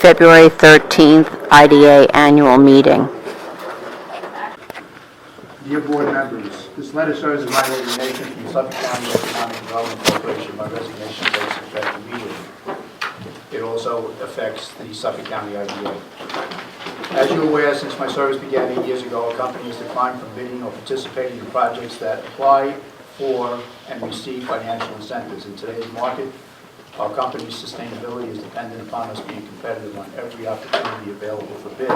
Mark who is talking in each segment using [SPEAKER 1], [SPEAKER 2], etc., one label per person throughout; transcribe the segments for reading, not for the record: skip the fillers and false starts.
[SPEAKER 1] February 13th IDA annual meeting.
[SPEAKER 2] Dear board members, this letter serves as my resignation from the Suffolk County Economic Development Corporation. My resignation takes effect immediately. It also affects the Suffolk County IDA. As you're aware, since my service began 8 years ago, a company has declined from bidding or participating in projects that apply for and receive financial incentives. In today's market, our company's sustainability is dependent upon us being competitive on every opportunity available for bid.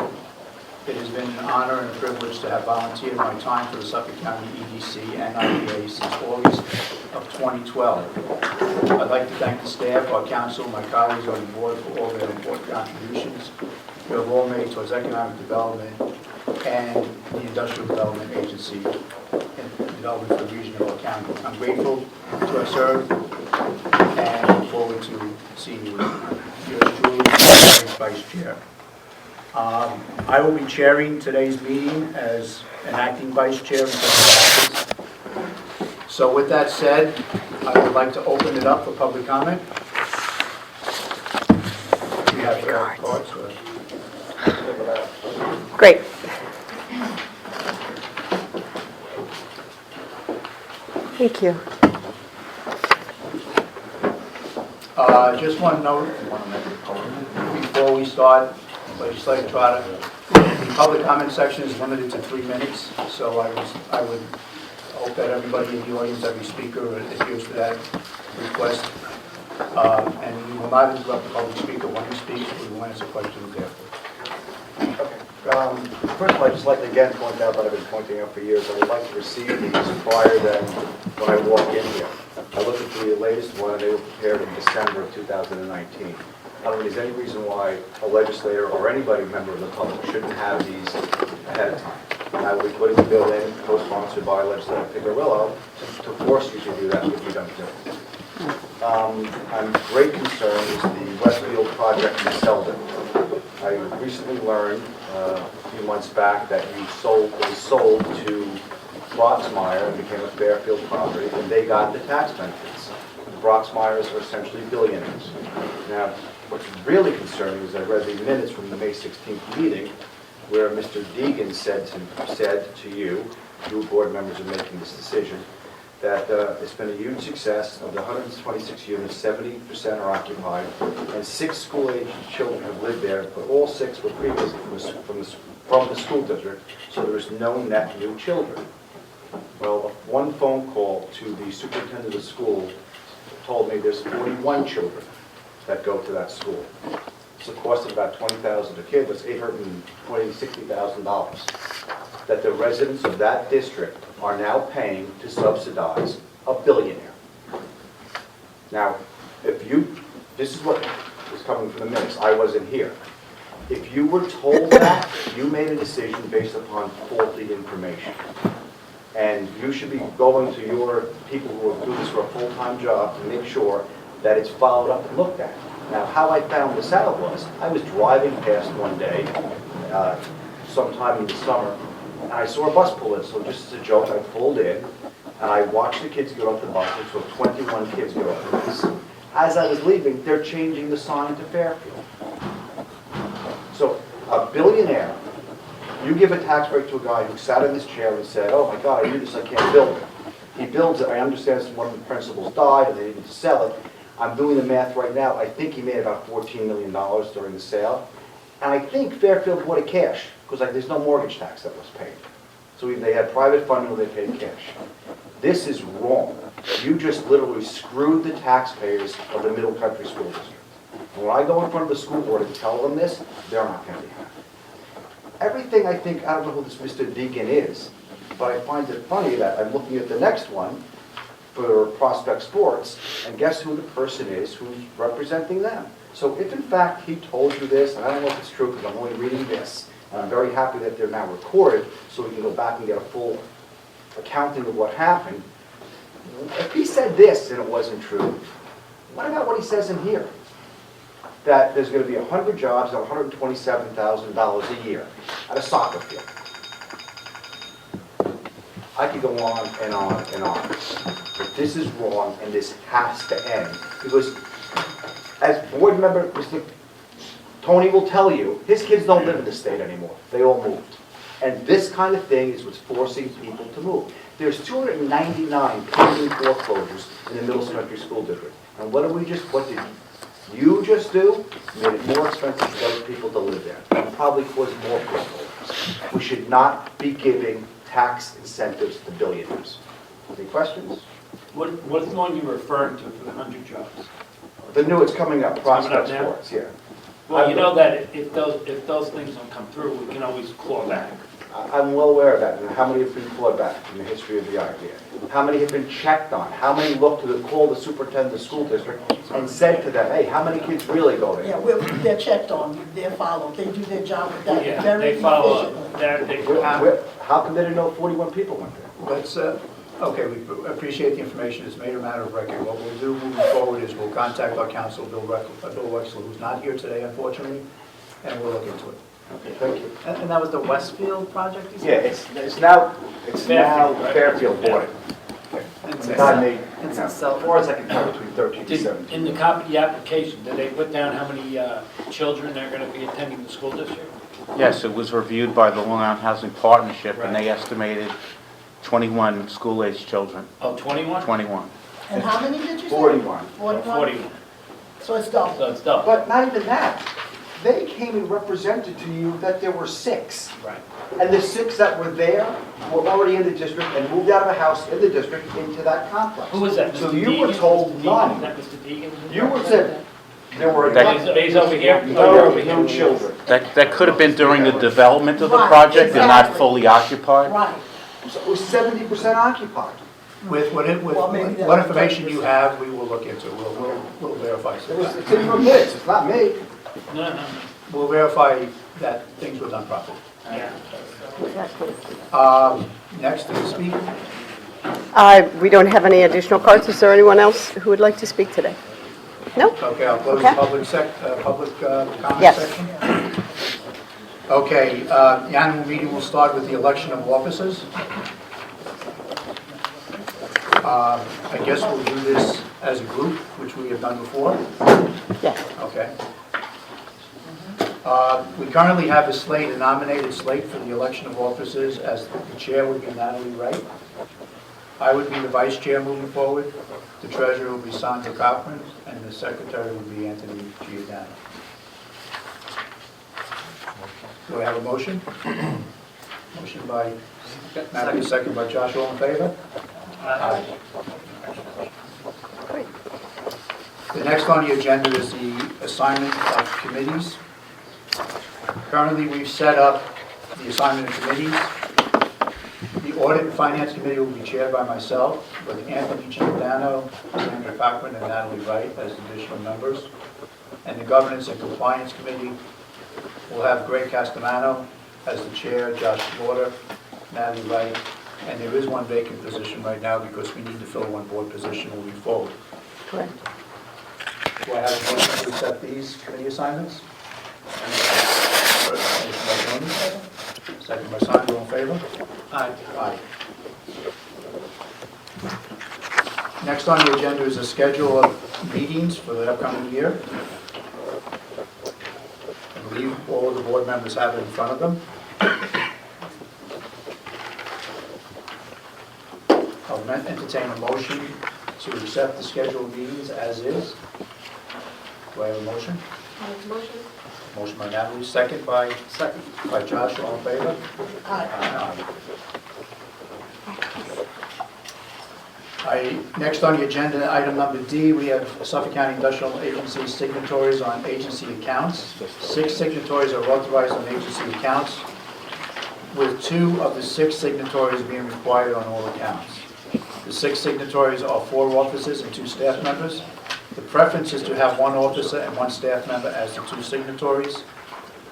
[SPEAKER 2] It has been an honor and a privilege to have volunteered my time for the Suffolk County EDC and IDA since August of 2012. I'd like to thank the staff, our council, my colleagues on the board for all their important contributions you have all made towards economic development and the Industrial Development Agency and development for the region of our county. I'm grateful to have served and look forward to seeing you. Yours truly, Vice Chair. I will be chairing today's meeting as an acting vice chair. So with that said, I would like to open it up for public comment. Do you have cards?
[SPEAKER 1] Great. Thank you.
[SPEAKER 2] Just one note before we start. Legislative product. The public comment section is limited to 3 minutes, so I would hope that everybody in the audience, every speaker adheres to that request. And we will not interrupt the public speaker when he speaks. We will answer questions after.
[SPEAKER 3] Okay. First of all, I'd just like to again point out that I've been pointing out for years. I would like to receive these prior than when I walk in here. I looked at the latest one, and they were prepared in December of 2019. I don't think there's any reason why a legislator or anybody member of the public shouldn't have these ahead of time. I will be putting the bill in, co-sponsored by Legislator Picarillo, to force you to do that if you don't do it. I'm great concern is the Westfield project in Selden. I recently learned a few months back that it was sold to Broxmeyer and became a Fairfield property, and they got the tax benefits. The Broxmeyers are essentially billionaires. Now, what's really concerning is I read the minutes from the May 16th meeting where Mr. Deegan said to you board members are making this decision, that it's been a huge success. Of the 126 units, 70% are occupied, and 6 school-aged children have lived there, but all 6 were previously from the school district, so there is no net new children. Well, one phone call to the superintendent of school told me there's 41 children that go to that school. It's a cost of about $20,000 a kid. That's $860,000 that the residents of that district are now paying to subsidize a billionaire. Now, this is what is coming from the minutes. I wasn't here. If you were told that, you made a decision based upon faulty information. And you should be going to your people who are doing this for a full-time job to make sure that it's followed up and looked at. Now, how I found this out was, I was driving past one day, sometime in the summer, and I saw a bus pull in. So just as a joke, I pulled in, and I watched the kids get off the bus, and so 21 kids get off the bus. As I was leaving, they're changing the sign to Fairfield. So, a billionaire, you give a tax break to a guy who sat in this chair and said, oh my God, I need this, I can't build it. He builds it, I understand one of the principals died and they needed to sell it. I'm doing the math right now. I think he made about $14 million during the sale. And I think Fairfield bought it cash, because there's no mortgage tax that was paid. So either they had private funding or they paid cash. This is wrong. You just literally screwed the taxpayers of the Middle Country School District. And when I go in front of the school board and tell them this, they're not going to be happy. Everything I think, I don't know who this Mr. Deegan is, but I find it funny that I'm looking at the next one for Prospect Sports, and guess who the person is who's representing them. So if in fact he told you this, and I don't know if it's true because I'm only reading this, and I'm very happy that they're now recorded so we can go back and get a full accounting of what happened. If he said this and it wasn't true, what about what he says in here? That there's going to be 100 jobs at $127,000 a year at a soccer field. I could go on and on and on. But this is wrong, and this has to end. Because as board member, Mr. Tony will tell you, his kids don't live in the state anymore. They all moved. And this kind of thing is what's forcing people to move. There's 299 pending foreclosures in the Middlesex Country School District. And what did you just do? Made it more expensive for those people to live there. And probably caused more foreclosures. We should not be giving tax incentives to billionaires. Any questions?
[SPEAKER 4] What's the one you're referring to for the 100 jobs?
[SPEAKER 3] The new, it's coming up, Prospect
[SPEAKER 4] now?
[SPEAKER 3] Sports, yeah.
[SPEAKER 4] Well, you know that if those things don't come through, we can always claw back.
[SPEAKER 3] I'm well aware of that, and how many have been clawed back in the history of the idea? How many have been checked on? How many looked to call the superintendent of the school district and said to them, hey, how many kids really go there?
[SPEAKER 5] Yeah, they're checked on, they're followed, they do their job with that
[SPEAKER 4] Yeah,
[SPEAKER 5] very
[SPEAKER 4] they follow
[SPEAKER 5] efficiently.
[SPEAKER 4] up.
[SPEAKER 3] How come they didn't know 41 people went there?
[SPEAKER 2] Let's, okay, we appreciate the information, it's made a matter of record. What we'll do moving forward is we'll contact our counsel, Bill Wexler, who's not here today, unfortunately, and we'll look into it.
[SPEAKER 3] Okay, thank you.
[SPEAKER 6] And that was the Westfield project, you
[SPEAKER 3] Yeah,
[SPEAKER 6] said?
[SPEAKER 3] it's now
[SPEAKER 4] Fairfield, right?
[SPEAKER 3] Fairfield bought it.
[SPEAKER 6] It's
[SPEAKER 3] God made,
[SPEAKER 6] It's a cell.
[SPEAKER 3] as far as I can tell, between 13 and 17.
[SPEAKER 4] In the copy of the application, did they put down how many children are going to be attending the school district?
[SPEAKER 7] Yes, it was reviewed by the Long Island Housing Partnership, and they estimated 21 school-aged children,
[SPEAKER 4] Oh, 21?
[SPEAKER 7] 21.
[SPEAKER 5] And how many did you say?
[SPEAKER 3] 41.
[SPEAKER 5] 41?
[SPEAKER 4] 41.
[SPEAKER 5] So it's double.
[SPEAKER 4] So it's double.
[SPEAKER 3] But not even that. They came and represented to you that there were 6.
[SPEAKER 4] Right.
[SPEAKER 3] And the 6 that were there were already in the district and moved out of a house in the district into that complex.
[SPEAKER 4] Who was that?
[SPEAKER 3] So
[SPEAKER 4] Mr.
[SPEAKER 3] you were
[SPEAKER 4] Deegan?
[SPEAKER 3] told
[SPEAKER 4] Mr. Deegan?
[SPEAKER 3] none.
[SPEAKER 4] Is that Mr. Deegan?
[SPEAKER 3] You were said there were
[SPEAKER 4] He's over here? Oh, you're over
[SPEAKER 3] no
[SPEAKER 4] here.
[SPEAKER 3] children.
[SPEAKER 7] That could have been during the development of the
[SPEAKER 5] Right,
[SPEAKER 7] project and not
[SPEAKER 5] exactly.
[SPEAKER 7] fully occupied.
[SPEAKER 5] Right.
[SPEAKER 3] So it was 70% occupied.
[SPEAKER 2] With
[SPEAKER 5] Well, maybe that's
[SPEAKER 2] what information you have, we will look into, we'll verify.
[SPEAKER 3] It's in your minutes, it's not me.
[SPEAKER 4] No.
[SPEAKER 2] We'll verify that things were done properly.
[SPEAKER 4] Yeah.
[SPEAKER 2] Next to speak,
[SPEAKER 8] We don't have any additional cards. Is there anyone else who would like to speak today? No?
[SPEAKER 2] okay, I'll close
[SPEAKER 8] Okay.
[SPEAKER 2] the public comment
[SPEAKER 8] Yes.
[SPEAKER 2] section. Okay, the annual meeting will start with the election of officers. I guess we'll do this as a group, which we have done before.
[SPEAKER 8] Yes.
[SPEAKER 2] Okay. We currently have a nominated slate for the election of officers, as the chair would be Natalie Wright. I would be the vice chair moving forward. The treasurer will be Sandra Kaufman, and the secretary would be Anthony Giordano. Do I have a motion? Motion by Natalie, second by Josh, all in favor? Aye.
[SPEAKER 8] Great.
[SPEAKER 2] The next on the agenda is the assignment of committees. Currently, we've set up the assignment of committees. The Audit and Finance Committee will be chaired by myself, with Anthony Giordano, Sandra Cochran, and Natalie Wright as additional members. And the Governance and Compliance Committee will have Greg Castamano as the chair, Josh Slaughter, Natalie Wright, and there is one vacant position right now because we need to fill one board position moving forward.
[SPEAKER 8] Correct.
[SPEAKER 2] Do I have a motion to accept these committee assignments? Motion by Tony, second by Sandra, all in favor?
[SPEAKER 4] Aye.
[SPEAKER 2] Aye. Next on the agenda is a schedule of meetings for the upcoming year. I believe all of the board members have it in front of them. I'll entertain a motion to accept the schedule of meetings as is. Do I have a motion? Motion by Natalie, second by Josh, all in favor? Next on the agenda, item number D, we have Suffolk County Industrial Agency signatories on agency accounts. 6 signatories are authorized on agency accounts, with 2 of the 6 signatories being required on all accounts. The 6 signatories are 4 officers and 2 staff members. The preference is to have 1 officer and 1 staff member as the 2 signatories.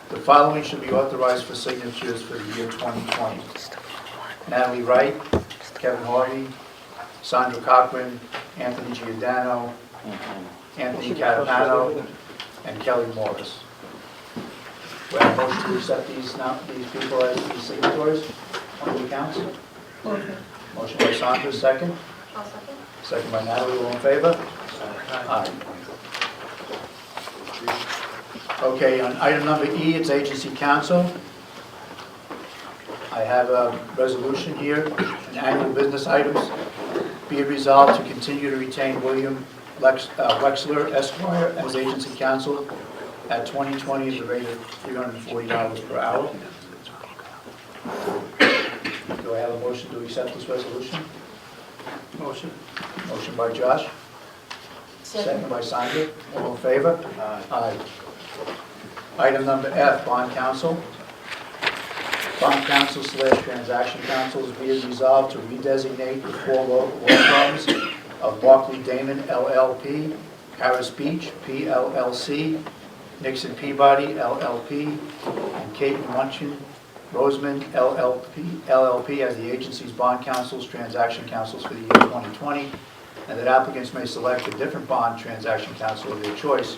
[SPEAKER 2] The following should be authorized for signatures for the year 2020. Natalie Wright, Kevin Hardy, Sandra Cochran, Anthony Giordano, Anthony Catalano, and Kelly Morris. Do I have a motion to accept these people as these signatories on the accounts? Motion by Sandra, second. Second by Natalie, all in favor? Aye. Okay, on item number E, it's agency council. I have a resolution here, an annual business items. Be it resolved to continue to retain William Wexler Esquire as agency counsel at 2020 at the rate of $340 per hour. Do I have a motion to accept this resolution?
[SPEAKER 4] Motion.
[SPEAKER 2] Motion by Josh, second by Sandra. All in favor? Aye. Item number F, bond counsel. Bond counsel / transaction counsel is being resolved to redesignate the four law firms of Barclay Damon LLP, Harris Beach PLLC, Nixon Peabody LLP, and Kate Munchin Roseman LLP as the agency's bond counsels, transaction counsels for the year 2020, and that applicants may select a different bond transaction counsel of their choice,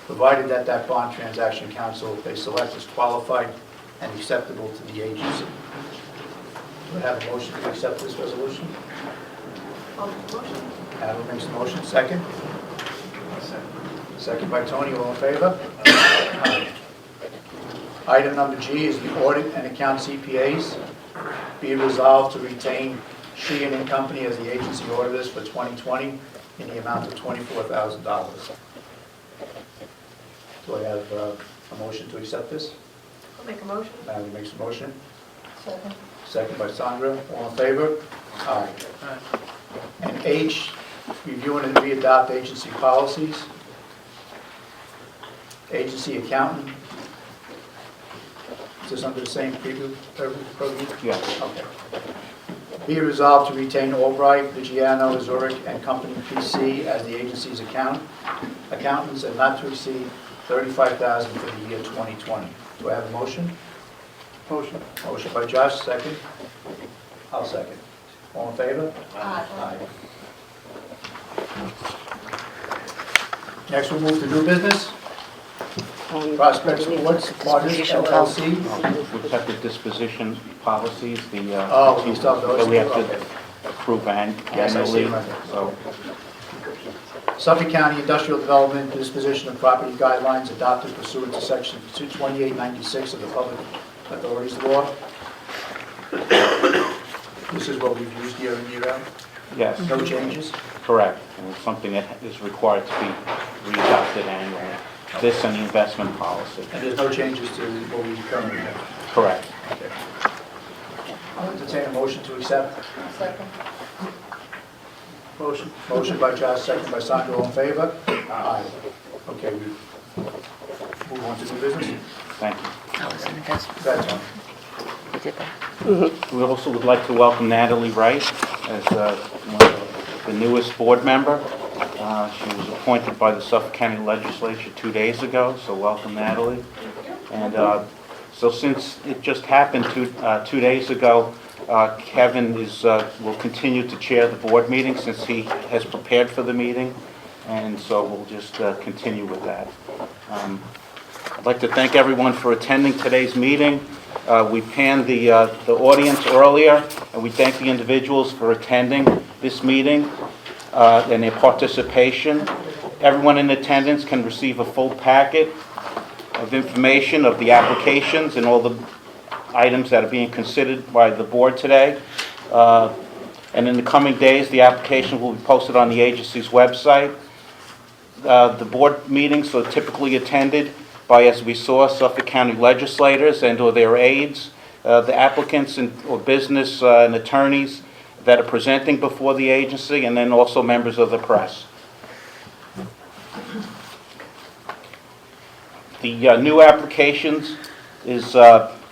[SPEAKER 2] provided that that bond transaction counsel they select is qualified and acceptable to the agency. Do I have a motion to accept this resolution? Adam makes the motion, second. Second by Tony, all in favor? Aye. Item number G is the audit and account CPAs. Be it resolved to retain Sheehan and Company as the agency auditors for 2020 in the amount of $24,000. Do I have a motion to accept this?
[SPEAKER 5] I'll make a motion.
[SPEAKER 2] Natalie makes a motion.
[SPEAKER 5] Second.
[SPEAKER 2] Second by Sandra. All in favor? Aye. And H, review and re-adopt agency policies. Agency accountant. Is this under the same purview?
[SPEAKER 7] Yes.
[SPEAKER 2] Okay. Be it resolved to retain Albright, Vigiano, Zurich, and Company PC as the agency's accountants and not to exceed $35,000 for the year 2020. Do I have a motion?
[SPEAKER 4] Motion.
[SPEAKER 2] Motion by Josh, second. I'll second. All in favor?
[SPEAKER 5] Aye.
[SPEAKER 2] Next, we'll move to new business. Prospect Sports Partners LLC.
[SPEAKER 7] We've got the disposition policies, the,
[SPEAKER 2] Oh, we still have those?
[SPEAKER 7] that we have
[SPEAKER 2] Okay.
[SPEAKER 7] to approve
[SPEAKER 2] Yes, I see
[SPEAKER 7] annually,
[SPEAKER 2] them right there.
[SPEAKER 7] so.
[SPEAKER 2] Suffolk County Industrial Development Disposition of Property Guidelines adopted pursuant to Section 22896 of the Public Authorities Law. This is what we've used year in, year out.
[SPEAKER 7] Yes,
[SPEAKER 2] No changes?
[SPEAKER 7] correct. And it's something that is required to be re-adopted annually. This and the investment policy.
[SPEAKER 2] And there's no changes to what we currently have?
[SPEAKER 7] Correct.
[SPEAKER 2] Okay. I'll entertain a motion to accept.
[SPEAKER 5] Second.
[SPEAKER 2] Motion by Josh, second by Sandra, all in favor? Aye. Okay, we move on to new business.
[SPEAKER 7] Thank you.
[SPEAKER 1] That was an investment.
[SPEAKER 2] That's Tony.
[SPEAKER 1] We did that.
[SPEAKER 7] We also would like to welcome Natalie Wright as one of the newest board member. She was appointed by the Suffolk County Legislature 2 days ago, so welcome, Natalie. And so since it just happened 2 days ago, Kevin will continue to chair the board meeting since he has prepared for the meeting, and so we'll just continue with that. I'd like to thank everyone for attending today's meeting. We panned the audience earlier, and we thank the individuals for attending this meeting and their participation. Everyone in attendance can receive a full packet of information of the applications and all the items that are being considered by the board today. And in the coming days, the application will be posted on the agency's website. The board meetings are typically attended by, as we saw, Suffolk County legislators and or their aides, the applicants or business and attorneys that are presenting before the agency, and then also members of the press. The new applications is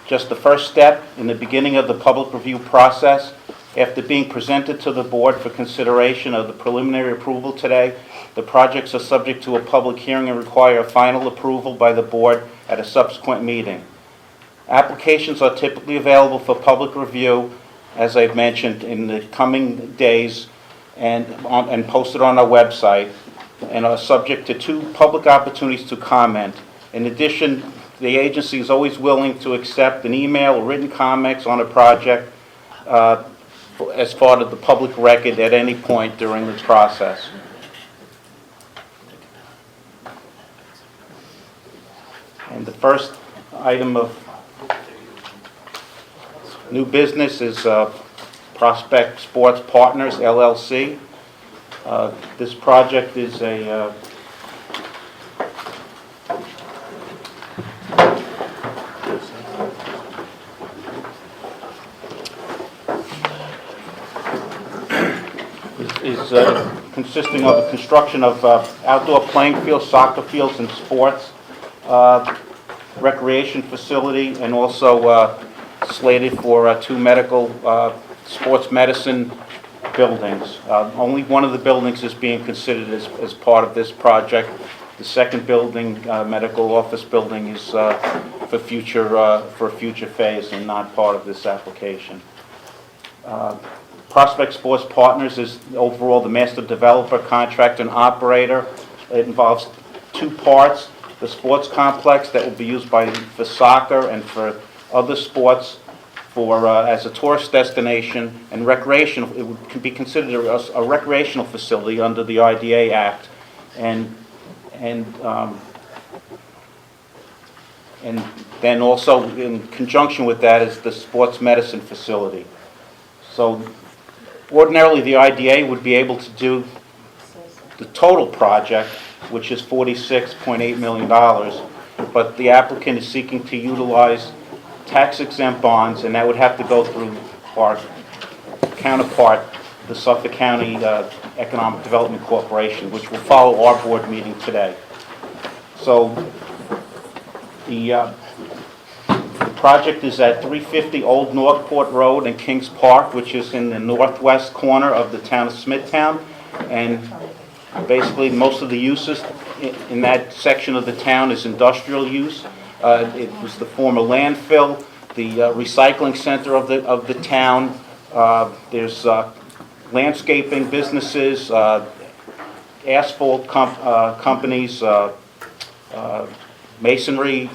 [SPEAKER 7] just the first step in the beginning of the public review process. After being presented to the board for consideration of the preliminary approval today, the projects are subject to a public hearing and require a final approval by the board at a subsequent meeting. Applications are typically available for public review, as I've mentioned, in the coming days and posted on our website, and are subject to 2 public opportunities to comment. In addition, the agency is always willing to accept an email or written comments on a project as part of the public record at any point during this process. And the first item of new business is Prospect Sports Partners, LLC. This project is a consisting of the construction of outdoor playing fields, soccer fields, and sports recreation facility, and also slated for 2 medical sports medicine buildings. Only one of the buildings is being considered as part of this project. The second building, medical office building, is for a future phase and not part of this application. Prospect Sports Partners is overall the master developer, contractor, and operator. It involves 2 parts: the sports complex that will be used for soccer and for other sports, as a tourist destination, and recreational. Can be considered a recreational facility under the IDA Act, and then also in conjunction with that is the sports medicine facility. So ordinarily the IDA would be able to do the total project, which is $46.8 million, but the applicant is seeking to utilize tax-exempt bonds, and that would have to go through our counterpart, the Suffolk County Economic Development Corporation, which will follow our board meeting today. So the project is at 350 Old Northport Road in Kings Park, which is in the northwest corner of the town of Smithtown, and basically most of the uses in that section of the town is industrial use. It was the former landfill, the recycling center of the town. There's landscaping businesses, asphalt companies, masonry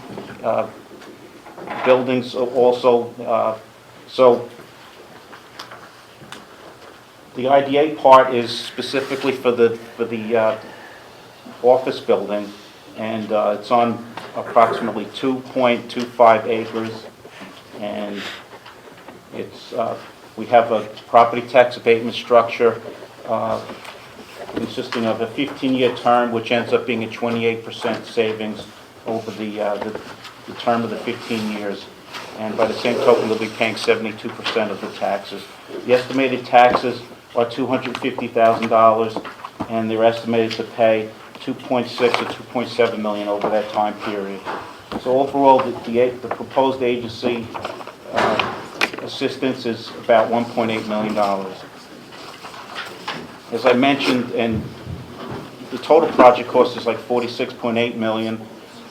[SPEAKER 7] buildings also. So the IDA part is specifically for the office building, and it's on approximately 2.25 acres, and it's we have a property tax abatement structure consisting of a 15-year term, which ends up being a 28% savings over the term of the 15 years. And by the same token, they'll be paying 72% of the taxes. The estimated taxes are $250,000, and they're estimated to pay $2.6 to $2.7 million over that time period. So overall, the proposed agency assistance is about $1.8 million. As I mentioned, and the total project cost is like $46.8 million,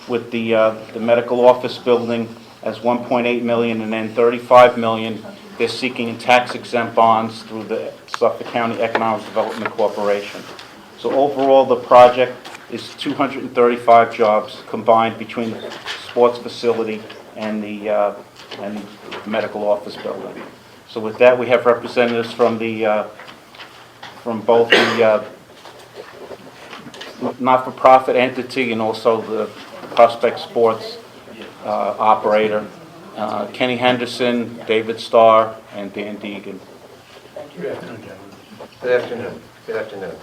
[SPEAKER 7] with the medical office building as $1.8 million, and then $35 million they're seeking in tax-exempt bonds through the Suffolk County Economic Development Corporation. So overall, the project is 235 jobs combined between the sports facility and the medical office building. So with that, we have representatives from both the not-for-profit entity and also the Prospect Sports operator, Kenny Henderson, David Starr, and Dan Deegan.
[SPEAKER 2] Good afternoon, gentlemen.
[SPEAKER 9] Good afternoon. Good afternoon.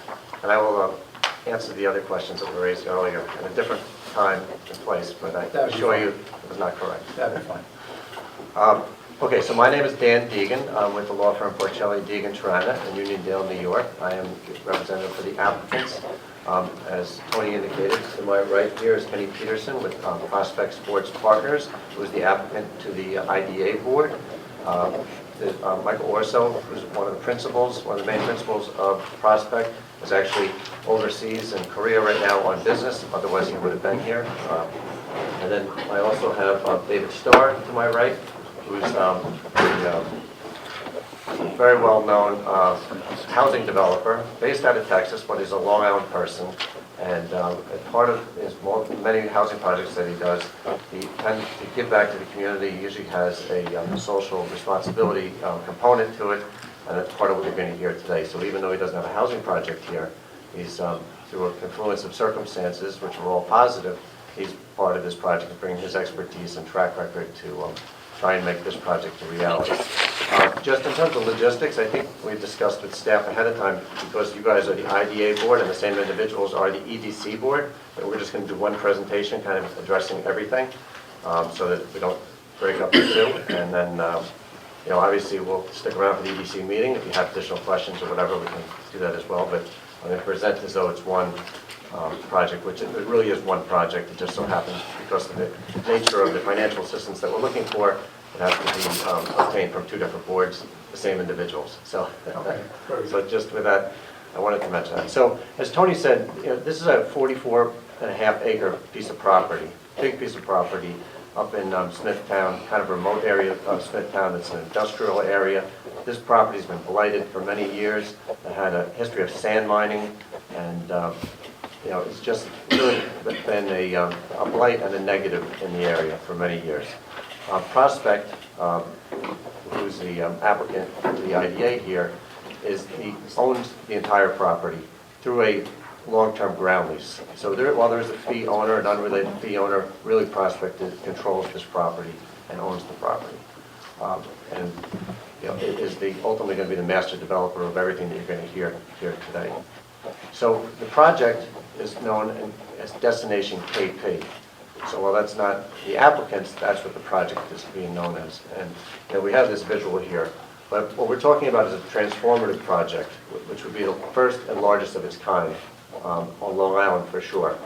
[SPEAKER 9] And I will answer the other questions that were raised earlier at a different time and place, but I assure you it was not correct.
[SPEAKER 2] That'll be fine.
[SPEAKER 9] Okay, so my name is Dan Deegan. I'm with the law firm Porcelli, Deegan, Tirana in Uniondale, New York. I am representative for the applicants. As Tony indicated, to my right here is Kenny Peterson with Prospect Sports Partners, who is the applicant to the IDA board. Michael Orso, who's one of the principals, one of the main principals of Prospect, is actually overseas in Korea right now on business, otherwise he would have been here. And then I also have David Starr to my right, who's a very well-known housing developer based out of Texas, but he's a Long Island person. And as part of his many housing projects that he does, he tends to give back to the community. He usually has a social responsibility component to it, and that's part of what you're going to hear today. So even though he doesn't have a housing project here, he's, through a confluence of circumstances, which are all positive, he's part of this project, bringing his expertise and track record to try and make this project a reality. Just in terms of logistics, I think we discussed with staff ahead of time, because you guys are the IDA board and the same individuals are the EDC board, that we're just going to do one presentation kind of addressing everything, so that we don't break up the two. And then, obviously we'll stick around for the EDC meeting. If you have additional questions or whatever, we can do that as well. But I'm going to present as though it's one project, which it really is one project. It just so happens, because of the nature of the financial assistance that we're looking for, it has to be obtained from two different boards, the same individuals. So, so just with that, I wanted to mention that. So, as Tony said, this is a 44.5-acre piece of property, big piece of property up in Smithtown, kind of a remote area of Smithtown. It's an industrial area. This property's been blighted for many years. It had a history of sand mining, and it's just really been a blight and a negative in the area for many years. Prospect, who's the applicant for the IDA here, he owns the entire property through a long-term ground lease. So while there's a fee owner, an unrelated fee owner, really Prospect controls this property and owns the property. And it is ultimately going to be the master developer of everything that you're going to hear here today. So the project is known as Destination KP. So while that's not the applicants, that's what the project is being known as. And we have this visual here. But what we're talking about is a transformative project, which would be the first and largest of its kind on Long Island for sure.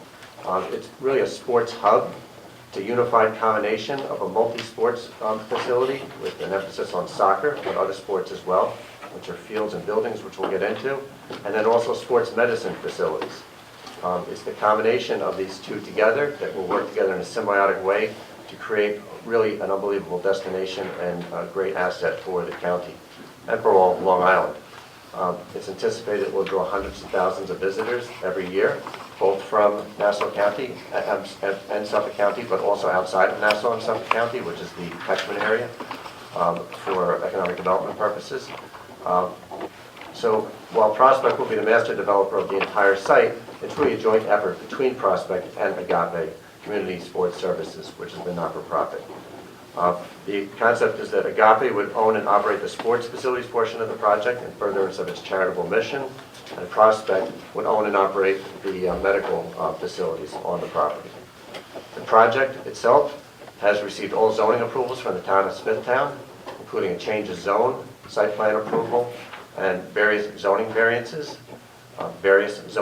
[SPEAKER 9] It's really a sports hub. It's a unified combination of a multi-sports facility with an emphasis on soccer, but other sports as well, which are fields and buildings, which we'll get into, and then also sports medicine facilities. It's the combination of these two together that will work together in a symbiotic way to create really an unbelievable destination and a great asset for the county and for all Long Island. It's anticipated it will draw hundreds of thousands of visitors every year, both from Nassau County and Suffolk County, but also outside of Nassau and Suffolk County, which is the catchment area for economic development purposes. So while Prospect will be the master developer of the entire site, it's really a joint effort between Prospect and Agape Community Sports Services, which is the not-for-profit. The concept is that Agape would own and operate the sports facilities portion of the project in furtherance of its charitable mission, and Prospect would own and operate the medical facilities on the property. The project itself has received all zoning approvals from the town of Smithtown, including a change of zone, site plan approval, and various zoning variances. It's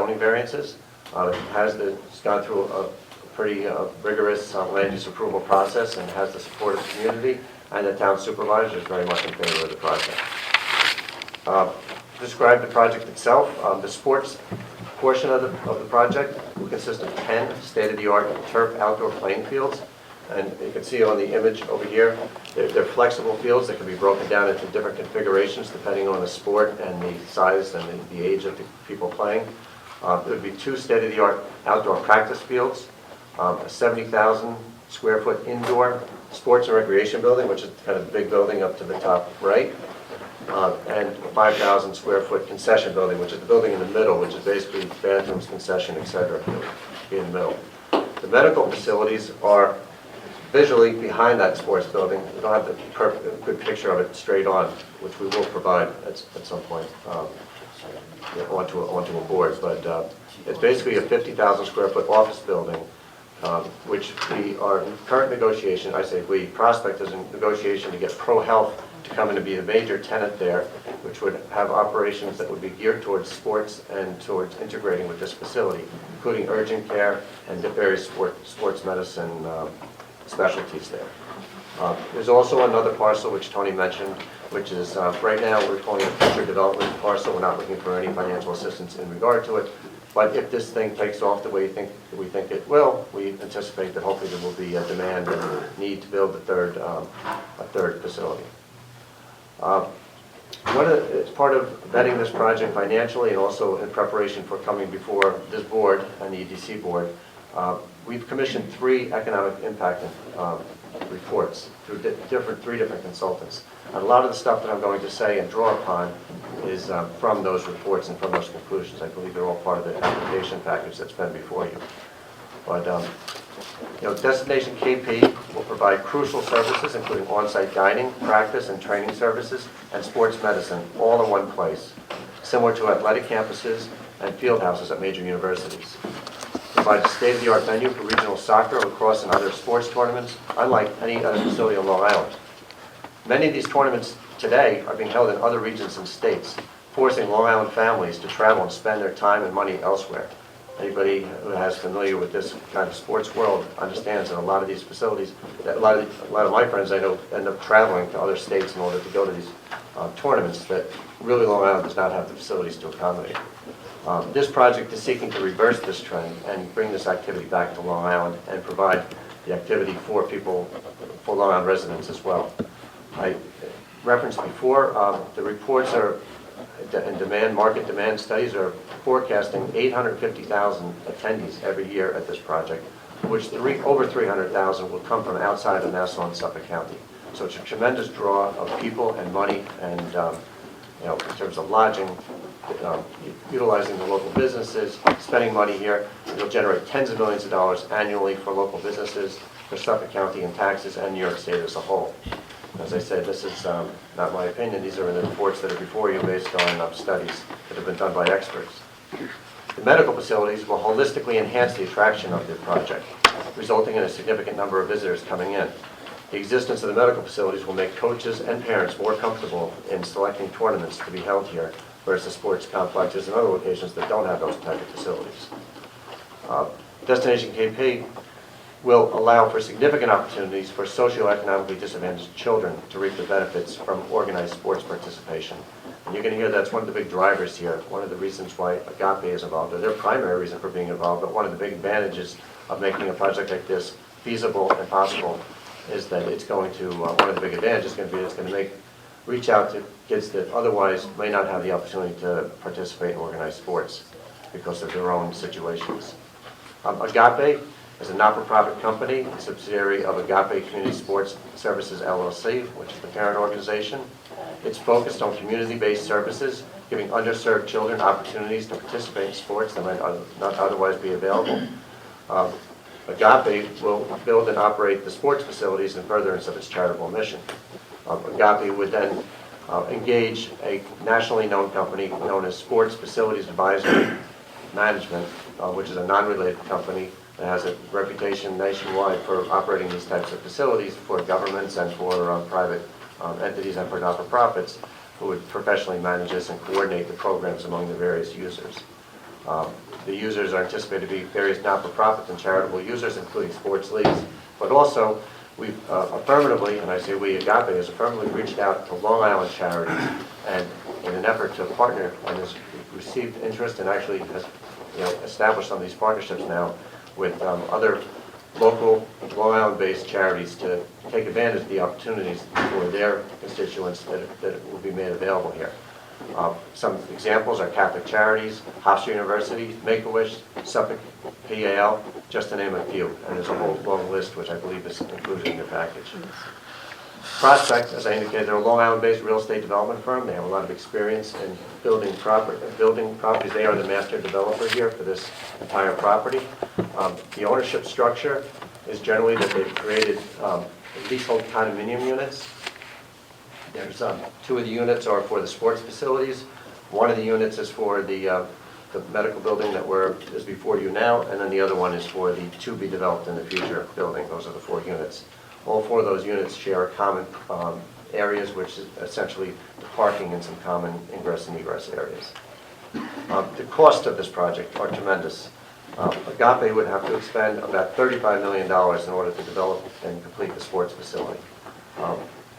[SPEAKER 9] gone through a pretty rigorous land use approval process and has the support of the community, and the town supervisor is very much in favor of the project. Describe the project itself. The sports portion of the project will consist of 10 state-of-the-art turf outdoor playing fields. And you can see on the image over here, they're flexible fields that can be broken down into different configurations depending on the sport and the size and the age of the people playing. There would be 2 state-of-the-art outdoor practice fields, a 70,000 square foot indoor sports and recreation building, which is kind of a big building up to the top right, and a 5,000 square foot concession building, which is the building in the middle, which is basically bathrooms, concession, etc. in the middle. The medical facilities are visually behind that sports building. We don't have the good picture of it straight on, which we will provide at some point onto a board. But it's basically a 50,000 square foot office building, which we are in current negotiation. I say we, Prospect is in negotiation to get ProHealth to come in to be the major tenant there, which would have operations that would be geared towards sports and towards integrating with this facility, including urgent care and the various sports medicine specialties there. There's also another parcel which Tony mentioned, which is right now we're calling it a future development parcel. We're not looking for any financial assistance in regard to it. But if this thing takes off the way we think it will, we anticipate that hopefully there will be a demand and need to build a third facility. It's part of vetting this project financially and also in preparation for coming before this board and the EDC board. We've commissioned 3 economic impact reports through 3 different consultants. And a lot of the stuff that I'm going to say and draw upon is from those reports and from those conclusions. I believe they're all part of the application package that's been before you. But Destination KP will provide crucial services, including on-site dining, practice and training services, and sports medicine, all in one place, similar to athletic campuses and field houses at major universities. Provides a state-of-the-art venue for regional soccer, lacrosse, and other sports tournaments, unlike any other facility on Long Island. Many of these tournaments today are being held in other regions and states, forcing Long Island families to travel and spend their time and money elsewhere. Anybody who has familiar with this kind of sports world understands that a lot of these facilities, that a lot of my friends I know end up traveling to other states in order to go to these tournaments that really Long Island does not have the facilities to accommodate. This project is seeking to reverse this trend and bring this activity back to Long Island and provide the activity for people, for Long Island residents as well. I referenced before, the reports are, and market demand studies are forecasting 850,000 attendees every year at this project, which over 300,000 will come from outside of Nassau and Suffolk County. So it's a tremendous draw of people and money, and in terms of lodging, utilizing the local businesses, spending money here. It'll generate tens of millions of dollars annually for local businesses, for Suffolk County in taxes, and New York State as a whole. As I said, this is not my opinion. These are in the reports that are before you based on studies that have been done by experts. The medical facilities will holistically enhance the attraction of the project, resulting in a significant number of visitors coming in. The existence of the medical facilities will make coaches and parents more comfortable in selecting tournaments to be held here versus sports complexes and other locations that don't have those type of facilities. Destination KP will allow for significant opportunities for socioeconomically disadvantaged children to reap the benefits from organized sports participation. And you're going to hear that's one of the big drivers here, one of the reasons why Agape is involved, or their primary reason for being involved, but one of the big advantages of making a project like this feasible and possible is that it's going to, one of the big advantages is going to be it's going to reach out to kids that otherwise may not have the opportunity to participate in organized sports because of their own situations. Agape is a not-for-profit company, a subsidiary of Agape Community Sports Services LLC, which is the parent organization. It's focused on community-based services, giving underserved children opportunities to participate in sports that might not otherwise be available. Agape will build and operate the sports facilities in furtherance of its charitable mission. Agape would then engage a nationally known company known as Sports Facilities Advisory Management, which is a non-related company that has a reputation nationwide for operating these types of facilities for governments and for private entities and for not-for-profits, who would professionally manage this and coordinate the programs among the various users. The users are anticipated to be various not-for-profits and charitable users, including sports leagues, but also we've affirmatively, and I say we, Agape, has affirmatively reached out to Long Island charities and in an effort to partner and has received interest and actually has established some of these partnerships now with other local Long Island-based charities to take advantage of the opportunities for their constituents that will be made available here. Some examples are Catholic Charities, Hofstra University, Make-A-Wish, Suffolk PAL, just to name a few. And there's a whole long list which I believe is included in your package. Prospect, as I indicated, they're a Long Island-based real estate development firm. They have a lot of experience in building properties. They are the master developer here for this entire property. The ownership structure is generally that they've created leasehold condominium units. There's two of the units are for the sports facilities. One of the units is for the medical building that is before you now, and then the other one is for the to-be-developed in the future building. Those are the 4 units. All 4 of those units share common areas, which is essentially the parking and some common ingress and egress areas. The cost of this project are tremendous. Agape would have to expend about $35 million in order to develop and complete the sports facility.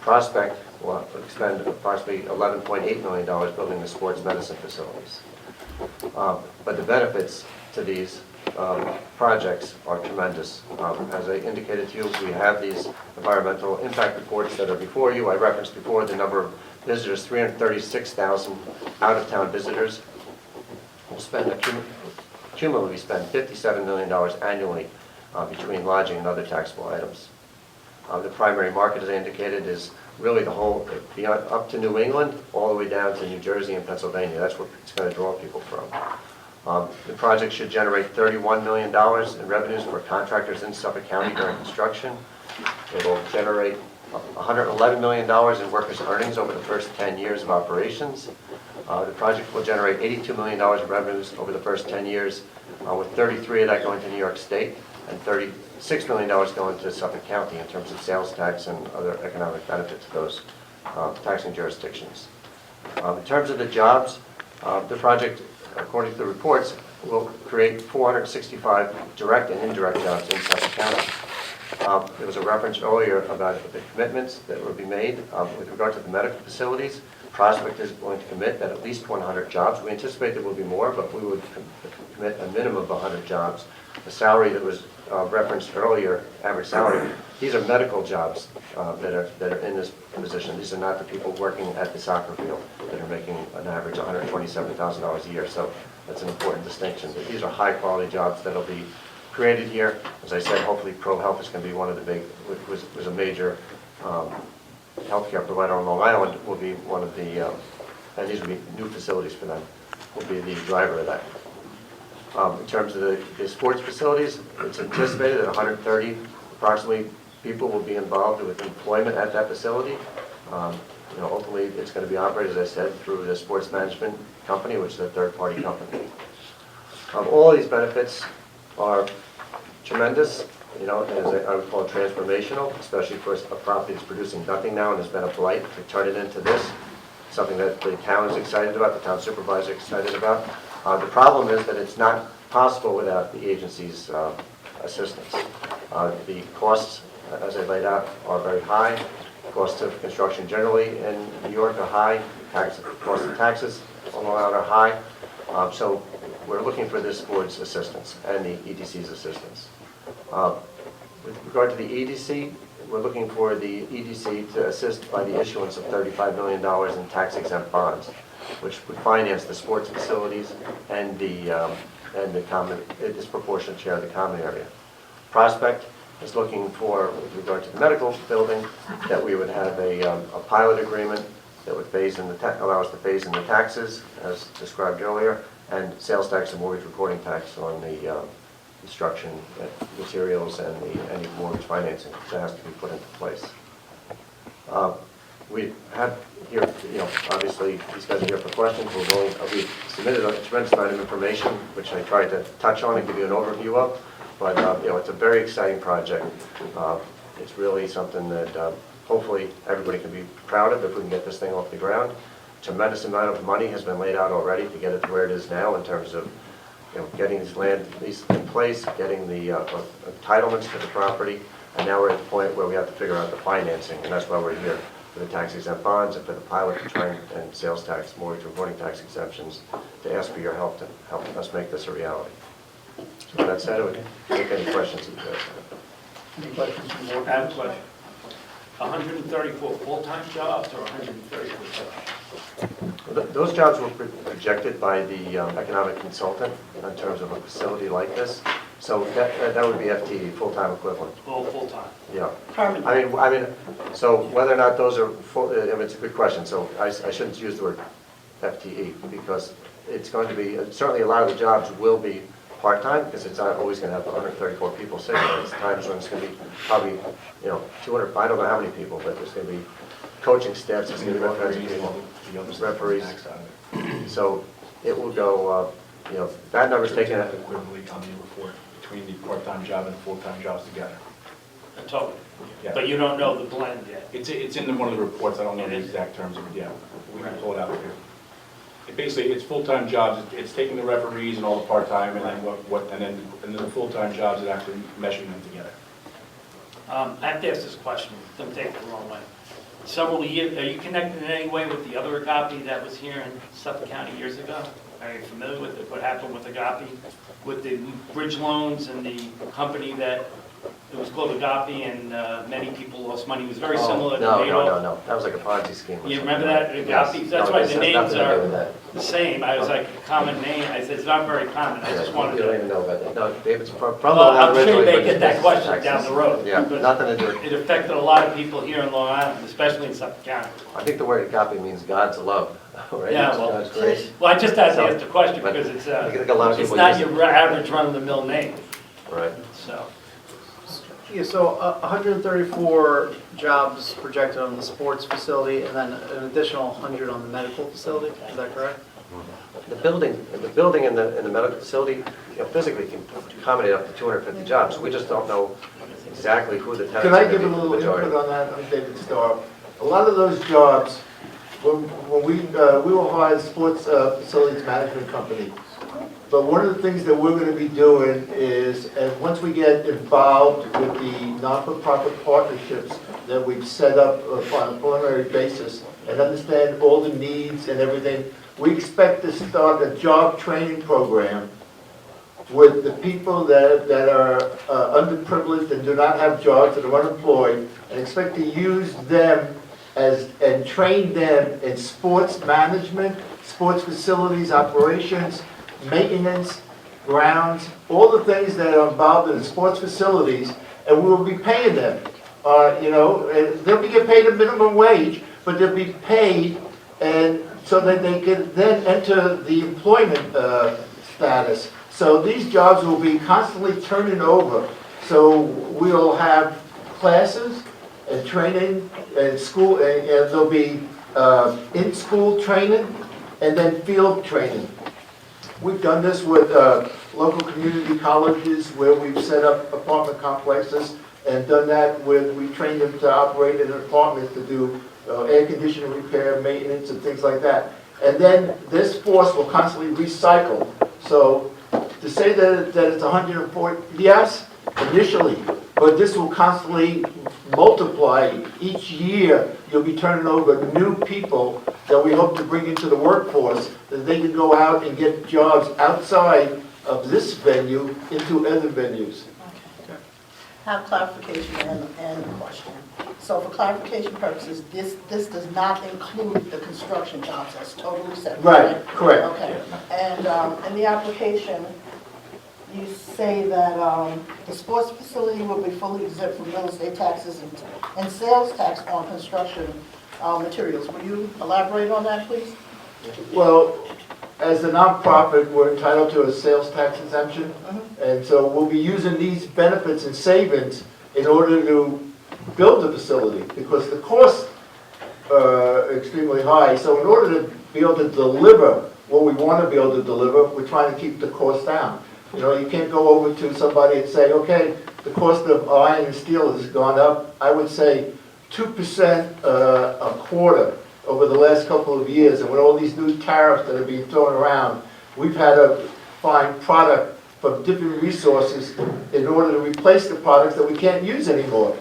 [SPEAKER 9] Prospect will expend approximately $11.8 million building the sports medicine facilities. But the benefits to these projects are tremendous. As I indicated to you, we have these environmental impact reports that are before you. I referenced before the number of visitors, 336,000 out-of-town visitors. We'll cumulatively spend $57 million annually between lodging and other taxable items. The primary market, as I indicated, is really the whole, up to New England, all the way down to New Jersey and Pennsylvania. That's where it's going to draw people from. The project should generate $31 million in revenues for contractors in Suffolk County during construction. It will generate $111 million in workers' earnings over the first 10 years of operations. The project will generate $82 million in revenues over the first 10 years, with 33 of that going to New York State and $36 million going to Suffolk County in terms of sales tax and other economic benefits to those taxing jurisdictions. In terms of the jobs, the project, according to the reports, will create 465 direct and indirect jobs in Suffolk County. There was a reference earlier about the commitments that will be made with regard to the medical facilities. Prospect is going to commit that at least 100 jobs. We anticipate there will be more, but we would commit a minimum of 100 jobs. The salary that was referenced earlier, average salary, these are medical jobs that are in this position. These are not the people working at the soccer field that are making an average $127,000 a year. So that's an important distinction. But these are high-quality jobs that will be created here. As I said, hopefully ProHealth is going to be one of the big, was a major healthcare provider on Long Island, will be one of the, and these will be new facilities for them, will be the driver of that. In terms of the sports facilities, it's anticipated that 130 approximately people will be involved with employment at that facility. Ultimately, it's going to be operated, as I said, through the sports management company, which is a third-party company. All these benefits are tremendous, as I would call it transformational, especially for a property that's producing nothing now and has been a blight to turn it into this, something that the town is excited about, the town supervisor is excited about. The problem is that it's not possible without the agency's assistance. The costs, as I laid out, are very high. Costs of construction generally in New York are high. Costs of taxes on Long Island are high. So we're looking for this board's assistance and the EDC's assistance. With regard to the EDC, we're looking for the EDC to assist by the issuance of $35 million in tax-exempt bonds, which would finance the sports facilities and the common, disproportionate share of the common area. Prospect is looking for, with regard to the medical building, that we would have a pilot agreement that would allow us to phase in the taxes, as described earlier, and sales tax and mortgage recording tax on the construction materials and any mortgage financing that has to be put into place. We have here, obviously these guys are here for questions. We submitted a tremendous amount of information, which I tried to touch on and give you an overview of. But it's a very exciting project. It's really something that hopefully everybody can be proud of if we can get this thing off the ground. Tremendous amount of money has been laid out already to get it to where it is now in terms of getting these land leases in place, getting the entitlements to the property, and now we're at the point where we have to figure out the financing, and that's why we're here for the tax-exempt bonds and for the pilot to try and sales tax, mortgage recording tax exemptions, to ask for your help to help us make this a reality. So with that said, I would take any questions that you guys have.
[SPEAKER 2] Any questions from the board?
[SPEAKER 4] I have a question. 134 full-time jobs or 134 jobs?
[SPEAKER 9] Those jobs were projected by the economic consultant in terms of a facility like this. So that would be FTE, full-time equivalent.
[SPEAKER 4] All full-time?
[SPEAKER 9] Yeah.
[SPEAKER 5] Permanent.
[SPEAKER 9] I mean, so whether or not those are full, it's a good question. So I shouldn't use the word FTE because it's going to be, certainly a lot of the jobs will be part-time because it's not always going to have 134 people sitting there. There's times when it's going to be probably, 200, I don't know how many people, but there's going to be coaching staffs, there's going to be referees. So it will go, that number's taken out.
[SPEAKER 10] Equivalently on the report between the part-time job and full-time jobs together.
[SPEAKER 4] Totally.
[SPEAKER 10] Yeah.
[SPEAKER 4] But you don't know the blend yet?
[SPEAKER 10] It's in one of the reports, I don't know the exact terms of it, yeah. We can pull it out here. Basically, it's full-time jobs, it's taking the referees and all the part-time and then and then the full-time jobs and actually meshing them together.
[SPEAKER 4] I have to ask this question, don't take it the wrong way. Several years, are you connected in any way with the other Agape that was here in Suffolk County years ago? Are you familiar with what happened with Agape? With the bridge loans and the company that, it was called Agape and many people lost money. It was very similar to Madoff.
[SPEAKER 9] No. That was like a Ponzi scheme.
[SPEAKER 4] You remember that, Agape?
[SPEAKER 9] Yes.
[SPEAKER 4] That's
[SPEAKER 9] No,
[SPEAKER 4] why
[SPEAKER 9] this
[SPEAKER 4] the
[SPEAKER 9] has
[SPEAKER 4] names
[SPEAKER 9] nothing to do
[SPEAKER 4] are
[SPEAKER 9] with that.
[SPEAKER 4] the same. I was like, a common name. I said, it's not very common. I just wanted
[SPEAKER 9] You don't
[SPEAKER 4] to.
[SPEAKER 9] even know about that. No, David's from
[SPEAKER 4] Well,
[SPEAKER 9] Long
[SPEAKER 4] I'm
[SPEAKER 9] Island
[SPEAKER 4] sure you
[SPEAKER 9] originally,
[SPEAKER 4] may
[SPEAKER 9] but
[SPEAKER 4] get that
[SPEAKER 9] it's
[SPEAKER 4] question
[SPEAKER 9] Texas.
[SPEAKER 4] down the road.
[SPEAKER 9] Yeah,
[SPEAKER 4] because
[SPEAKER 9] nothing to do with
[SPEAKER 4] it affected a lot of people here in Long Island, especially in Suffolk County.
[SPEAKER 9] I think the word agape means God's love. Right?
[SPEAKER 4] Yeah, well,
[SPEAKER 9] That's great.
[SPEAKER 4] Well, I just had to ask the question because it's,
[SPEAKER 9] I think a lot of
[SPEAKER 4] it's
[SPEAKER 9] people
[SPEAKER 4] not
[SPEAKER 9] use
[SPEAKER 4] your average run-of-the-mill name,
[SPEAKER 9] Right.
[SPEAKER 4] so.
[SPEAKER 6] Yeah, so 134 jobs projected on the sports facility and then an additional 100 on the medical facility, is that correct?
[SPEAKER 9] The building and the medical facility, physically can accommodate up to 250 jobs. We just don't know exactly who the tenants
[SPEAKER 11] Can
[SPEAKER 9] are
[SPEAKER 11] I
[SPEAKER 9] going to
[SPEAKER 11] give
[SPEAKER 9] be.
[SPEAKER 11] a little
[SPEAKER 9] majority.
[SPEAKER 11] input on that? I'm David Starr. A lot of those jobs, when we will hire a sports facilities management company. But one of the things that we're going to be doing is, and once we get involved with the not-for-profit partnerships that we've set up on a preliminary basis and understand all the needs and everything, we expect to start a job training program with the people that are underprivileged and do not have jobs, that are unemployed, and expect to use them and train them in sports management, sports facilities, operations, maintenance, grounds, all the things that are involved in sports facilities, and we will be paying them. And they'll be getting paid a minimum wage, but they'll be paid, and so that they can then enter the employment status. So these jobs will be constantly turning over. So we'll have classes and training and school, and there'll be in-school training and then field training. We've done this with local community colleges where we've set up apartment complexes and done that with, we trained them to operate in an apartment to do air conditioning repair, maintenance, and things like that. And then this force will constantly recycle. So to say that it's 140, yes, initially, but this will constantly multiply. Each year, you'll be turning over new people that we hope to bring into the workforce, that they can go out and get jobs outside of this venue into other venues.
[SPEAKER 5] Okay. Have clarification and a question. So for clarification purposes, this does not include the construction jobs, that's totally separate.
[SPEAKER 11] Right, correct.
[SPEAKER 5] Okay, and in the application, you say that the sports facility will be fully exempt from real estate taxes and sales tax on construction materials. Will you elaborate on that, please?
[SPEAKER 11] Well, as a nonprofit, we're entitled to a sales tax exemption, and so we'll be using these benefits and savings in order to build the facility, because the costs are extremely high. So in order to be able to deliver what we want to be able to deliver, we're trying to keep the cost down. You know, you can't go over to somebody and say, okay, the cost of iron and steel has gone up. I would say 2% a quarter over the last couple of years. And with all these new tariffs that are being thrown around, we've had to find product from different resources in order to replace the products that we can't use anymore.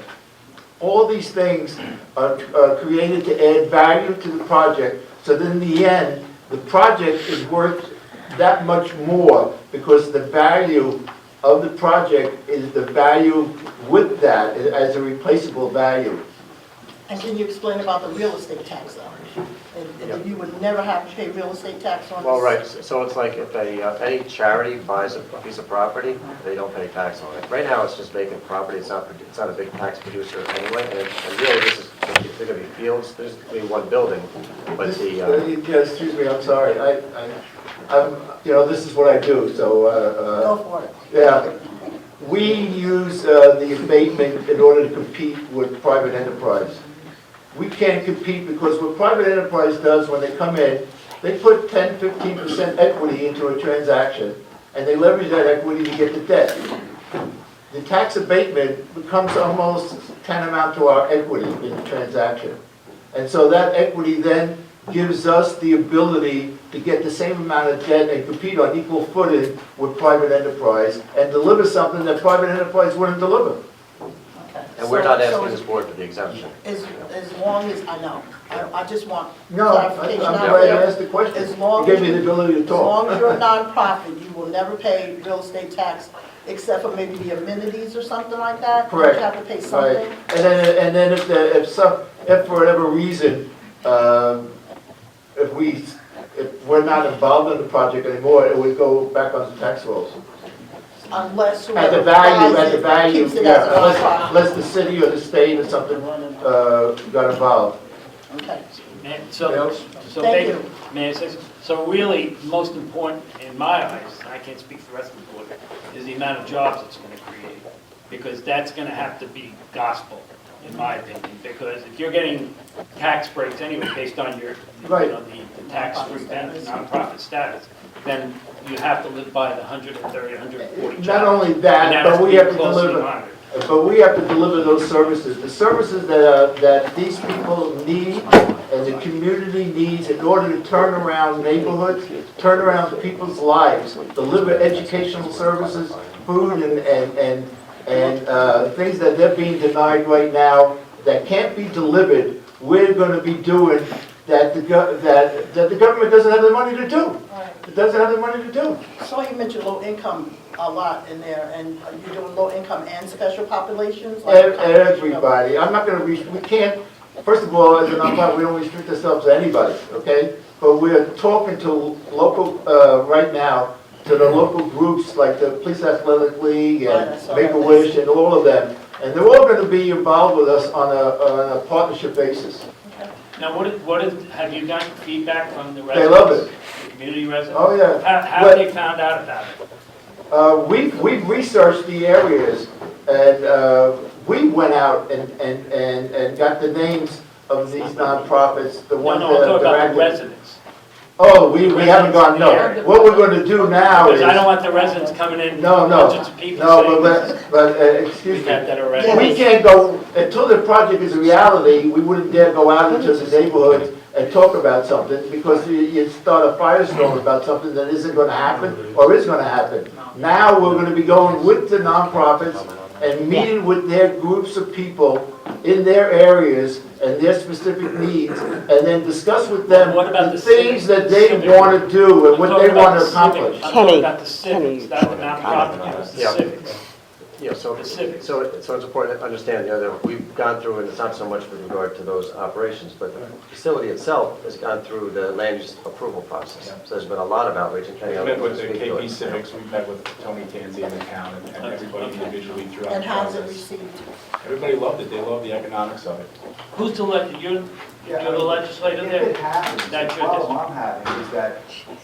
[SPEAKER 11] All these things are created to add value to the project, so that in the end, the project is worth that much more, because the value of the project is the value with that as a replaceable value.
[SPEAKER 5] And can you explain about the real estate tax though? And you would never have to pay real estate tax on this?
[SPEAKER 9] Well, right, so it's like if any charity buys a piece of property, they don't pay tax on it. Right now, it's just vacant property, it's not a big tax producer anyway, and really, this is, they're gonna be fields, there's gonna be one building, but
[SPEAKER 11] Excuse me, I'm sorry, I'm, this is what I do, so,
[SPEAKER 5] Go for it.
[SPEAKER 11] yeah. We use the abatement in order to compete with private enterprise. We can't compete because what private enterprise does when they come in, they put 10, 15% equity into a transaction, and they leverage that equity to get the debt. The tax abatement becomes almost tantamount to our equity in the transaction. And so that equity then gives us the ability to get the same amount of debt and compete on equal footing with private enterprise and deliver something that private enterprise wouldn't deliver.
[SPEAKER 5] Okay.
[SPEAKER 9] and we're not
[SPEAKER 5] So
[SPEAKER 9] asking this board for the exemption.
[SPEAKER 5] As long as, I know, I just want
[SPEAKER 11] No, I'm
[SPEAKER 5] clarification out
[SPEAKER 11] glad you
[SPEAKER 5] there.
[SPEAKER 11] asked the question.
[SPEAKER 5] As long
[SPEAKER 11] You gave
[SPEAKER 5] as
[SPEAKER 11] me the ability to
[SPEAKER 5] As
[SPEAKER 11] talk.
[SPEAKER 5] long as you're a nonprofit, you will never pay real estate tax, except for maybe the amenities or something like that.
[SPEAKER 11] Correct.
[SPEAKER 5] You have to pay
[SPEAKER 11] Right.
[SPEAKER 5] something.
[SPEAKER 11] And then if for whatever reason, if we're not involved in the project anymore, it would go back on the tax rolls.
[SPEAKER 5] Unless
[SPEAKER 11] At
[SPEAKER 5] whoever
[SPEAKER 11] the value,
[SPEAKER 5] buys it keeps it as a nonprofit.
[SPEAKER 11] unless the city or the state or something got involved.
[SPEAKER 5] Okay.
[SPEAKER 4] So, So
[SPEAKER 5] Thank
[SPEAKER 4] they-
[SPEAKER 5] you.
[SPEAKER 4] May I say, so really, most important in my eyes, I can't speak for the rest of the board, is the amount of jobs it's going to create. Because that's going to have to be gospel, in my opinion, because if you're getting tax breaks anyway, based on your,
[SPEAKER 11] Right.
[SPEAKER 4] the tax-free benefit, nonprofit status, then you have to live by the 130, 140 jobs.
[SPEAKER 11] Not only
[SPEAKER 4] And
[SPEAKER 11] that,
[SPEAKER 4] has
[SPEAKER 11] but
[SPEAKER 4] to
[SPEAKER 11] we
[SPEAKER 4] be
[SPEAKER 11] have to
[SPEAKER 4] closely
[SPEAKER 11] deliver,
[SPEAKER 4] monitored.
[SPEAKER 11] but we have to deliver those services. The services that these people need and the community needs in order to turn around neighborhoods, turn around people's lives, deliver educational services, food and things that they're being denied right now that can't be delivered, we're gonna be doing that the government doesn't have the money to do.
[SPEAKER 5] Right.
[SPEAKER 11] It doesn't have the money to do.
[SPEAKER 5] So you mentioned low income a lot in there, and are you doing low income and special populations?
[SPEAKER 11] Everybody, I'm not gonna, we can't, first of all, as a nonprofit, we don't restrict ourselves to anybody, okay? But we're talking to local, right now, to the local groups like the Police Athletic League
[SPEAKER 5] Right, I
[SPEAKER 11] and
[SPEAKER 5] saw
[SPEAKER 11] Make-A-Wish
[SPEAKER 5] that list.
[SPEAKER 11] and all of them. And they're all gonna be involved with us on a partnership basis.
[SPEAKER 4] Now, have you gotten feedback from the residents?
[SPEAKER 11] They love it.
[SPEAKER 4] The community residents?
[SPEAKER 11] Oh, yeah.
[SPEAKER 4] How have they found out about it?
[SPEAKER 11] We've researched the areas, and we went out and got the names of these nonprofits, the
[SPEAKER 4] No,
[SPEAKER 11] ones
[SPEAKER 4] no, I'm
[SPEAKER 11] that
[SPEAKER 4] talking
[SPEAKER 11] are
[SPEAKER 4] about the
[SPEAKER 11] active.
[SPEAKER 4] residents.
[SPEAKER 11] Oh, we haven't gone, no. What we're gonna do now is.
[SPEAKER 4] Because I don't want the residents coming in,
[SPEAKER 11] No,
[SPEAKER 4] hundreds of people
[SPEAKER 11] no,
[SPEAKER 4] saying,
[SPEAKER 11] but, excuse
[SPEAKER 4] we've
[SPEAKER 11] me.
[SPEAKER 4] had that already.
[SPEAKER 11] We can't go, until the project is a reality, we wouldn't dare go out into the neighborhoods and talk about something, because you start a firestorm about something that isn't gonna happen, or is gonna happen. Now, we're gonna be going with the nonprofits and meeting with their groups of people in their areas and their specific needs, and then discuss with them
[SPEAKER 4] What about
[SPEAKER 11] the
[SPEAKER 4] the
[SPEAKER 11] things
[SPEAKER 4] civic-
[SPEAKER 11] that they
[SPEAKER 4] civic?
[SPEAKER 11] wanna do and
[SPEAKER 4] I'm
[SPEAKER 11] what
[SPEAKER 4] talking
[SPEAKER 11] they
[SPEAKER 4] about
[SPEAKER 11] wanna
[SPEAKER 4] the civic.
[SPEAKER 11] accomplish.
[SPEAKER 4] I'm talking
[SPEAKER 8] Kenny,
[SPEAKER 4] about the civics, not the nonprofit, it's the
[SPEAKER 9] Yeah.
[SPEAKER 4] civics.
[SPEAKER 9] Yeah, so,
[SPEAKER 4] The civics.
[SPEAKER 9] so it's important to understand, that we've gone through, and it's not so much with regard to those operations, but the facility itself has gone through the land use approval process. So there's been a lot of outreach, and Kenny,
[SPEAKER 10] We
[SPEAKER 9] I'll
[SPEAKER 10] met
[SPEAKER 9] let
[SPEAKER 10] with
[SPEAKER 9] you
[SPEAKER 10] the
[SPEAKER 9] speak to
[SPEAKER 10] KP
[SPEAKER 9] it.
[SPEAKER 10] Civics, we met with Tony Tanzi in the town, and everybody individually throughout
[SPEAKER 5] And
[SPEAKER 10] the
[SPEAKER 5] how's it
[SPEAKER 10] process.
[SPEAKER 5] received?
[SPEAKER 10] Everybody loved it, they loved the economics of it.
[SPEAKER 4] Who's elected? You're the legislator
[SPEAKER 12] If it
[SPEAKER 4] there?
[SPEAKER 12] happens, the
[SPEAKER 4] That's your
[SPEAKER 12] problem
[SPEAKER 4] district.
[SPEAKER 12] I'm having is that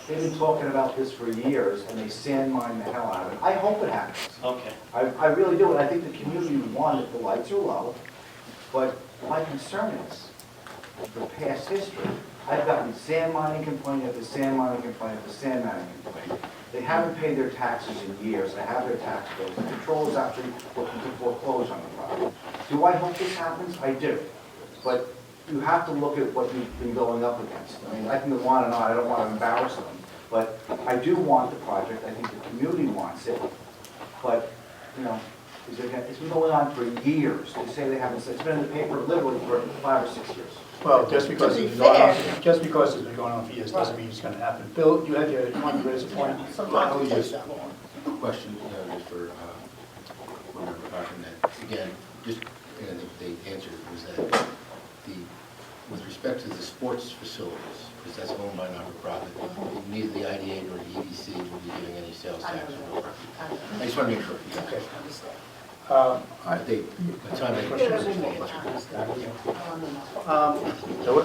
[SPEAKER 12] they've been talking about this for years, and they sand mine the hell out of it. I hope it happens.
[SPEAKER 4] Okay.
[SPEAKER 12] I really do, and I think the community would want it, the lights are low, but my concern is, the past history, I've gotten sand mining complaint after sand mining complaint after sand mining complaint. They haven't paid their taxes in years, they have their tax bills, the control is actually looking to foreclose on the property. Do I hope this happens? I do, but you have to look at what you've been going up against. I mean, I can go on and on, I don't want to embarrass them, but I do want the project, I think the community wants it, but, you know, it's been going on for years. They say they haven't, it's been in the paper literally for 5 or 6 years.
[SPEAKER 6] Well, just because
[SPEAKER 5] To be
[SPEAKER 6] it's been going on,
[SPEAKER 5] fair.
[SPEAKER 6] just because it's been going on for years doesn't mean it's gonna happen. Bill, you want to raise a point?
[SPEAKER 5] Sometimes it takes
[SPEAKER 13] Yes.
[SPEAKER 5] that long.
[SPEAKER 13] Question, just for, one member talking that, again, just, and they answered, was that with respect to the sports facilities, because that's owned by not-for-profit, neither the IDA nor the EDC will be giving any sales tax or property. I just want to make sure.
[SPEAKER 6] Okay.
[SPEAKER 13] By the time they question they answer.
[SPEAKER 9] So what,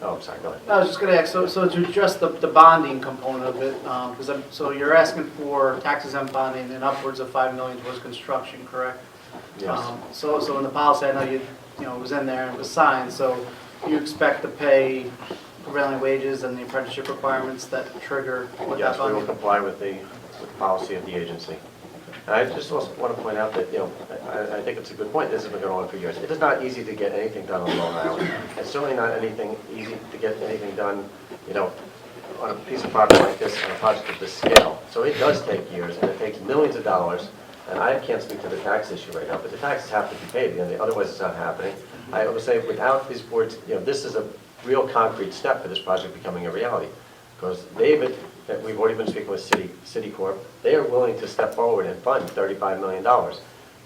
[SPEAKER 9] oh, I'm sorry, go ahead.
[SPEAKER 6] I was just gonna ask, so to address the bonding component of it, so you're asking for tax exempt bonding and upwards of $5 million towards construction, correct?
[SPEAKER 9] Yes.
[SPEAKER 6] So in the policy, I know it was in there and it was signed, so you expect to pay prevailing wages and the apprenticeship requirements that trigger what that
[SPEAKER 9] Yes, we will
[SPEAKER 6] bonding?
[SPEAKER 9] comply with the policy of the agency. And I just also want to point out that, I think it's a good point, this has been going on for years. It is not easy to get anything done on Long Island. It's certainly not easy to get anything done, on a piece of property like this, on a project of this scale. So it does take years, and it takes millions of dollars, and I can't speak to the tax issue right now, but the taxes have to be paid, otherwise it's not happening. I would say without these boards, this is a real concrete step for this project becoming a reality. Because David, we've already been speaking with Citicorp, they are willing to step forward and fund $35 million.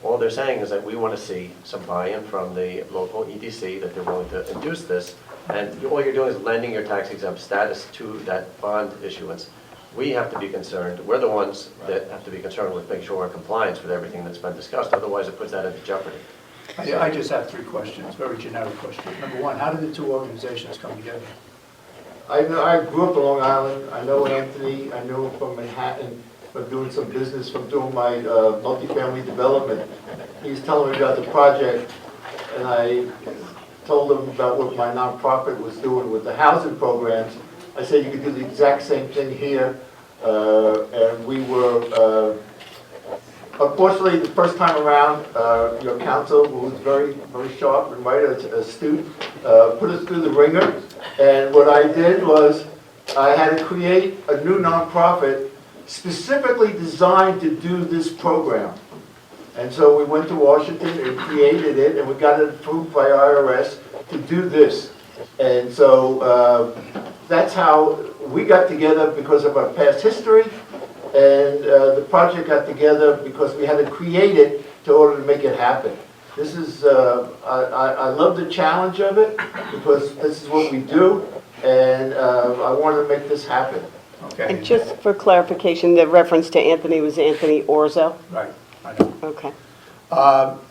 [SPEAKER 9] All they're saying is that we want to see some buy-in from the local EDC, that they're willing to induce this, and all you're doing is lending your tax exempt status to that bond issuance. We have to be concerned, we're the ones that have to be concerned with making sure we're in compliance with everything that's been discussed, otherwise it puts that into jeopardy.
[SPEAKER 6] I just have 3 questions, very generic questions. Number one, how did the 2 organizations come together?
[SPEAKER 11] I grew up in Long Island. I know Anthony. I know him from Manhattan, from doing some business, from doing my multifamily development. He was telling me about the project, and I told him about what my nonprofit was doing with the housing programs. I said you could do the exact same thing here, and we were, unfortunately, the first time around, your counsel, who was very, very sharp and right, astute, put us through the ringer. And what I did was, I had to create a new nonprofit specifically designed to do this program. And so we went to Washington and created it, and we got it approved by IRS to do this. And so that's how we got together, because of our past history, and the project got together because we had to create it in order to make it happen. This is, I love the challenge of it, because this is what we do, and I wanted to make this happen.
[SPEAKER 2] Okay.
[SPEAKER 8] And just for clarification, the reference to Anthony was Anthony Orzo?
[SPEAKER 2] Right, I know.
[SPEAKER 8] Okay.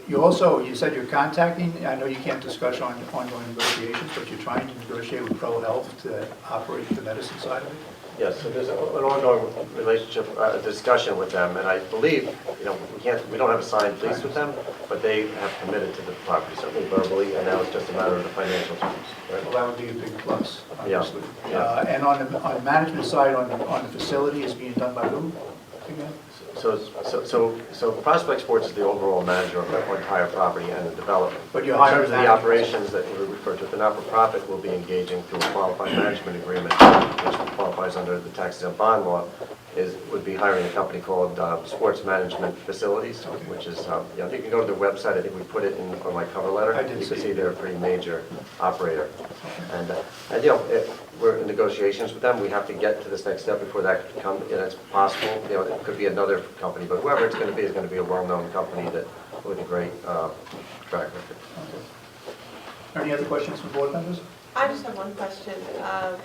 [SPEAKER 2] You said you're contacting, I know you can't discuss ongoing negotiations, but you're trying to negotiate with Pro Health to operate the medicine side of it?
[SPEAKER 9] Yes, so there's an ongoing relationship, discussion with them, and I believe, we don't have a signed lease with them, but they have committed to the property, certainly verbally, and now it's just a matter of the financial terms. Right?
[SPEAKER 2] Well, that would be a big plus, obviously.
[SPEAKER 9] Yeah.
[SPEAKER 2] And on the management side, on the facility, is being done by who again?
[SPEAKER 9] So Prospect Sports is the overall manager of the entire property and the development.
[SPEAKER 2] But you're
[SPEAKER 9] In
[SPEAKER 2] hiring
[SPEAKER 9] terms of the
[SPEAKER 2] managers.
[SPEAKER 9] operations that we refer to, the not-for-profit will be engaging through a qualified management agreement, which qualifies under the tax exempt bond law, would be hiring a company called Sports Management Facilities, which is, I think you can go to their website, I think we put it on my cover letter.
[SPEAKER 2] I did
[SPEAKER 9] You can
[SPEAKER 2] see
[SPEAKER 9] see
[SPEAKER 2] it.
[SPEAKER 9] they're a pretty major operator. And we're in negotiations with them. We have to get to this next step before that can come, and it's possible, it could be another company, but whoever it's going to be is going to be a well-known company that with a great track record.
[SPEAKER 2] Any other questions from board members?
[SPEAKER 14] I just have one question.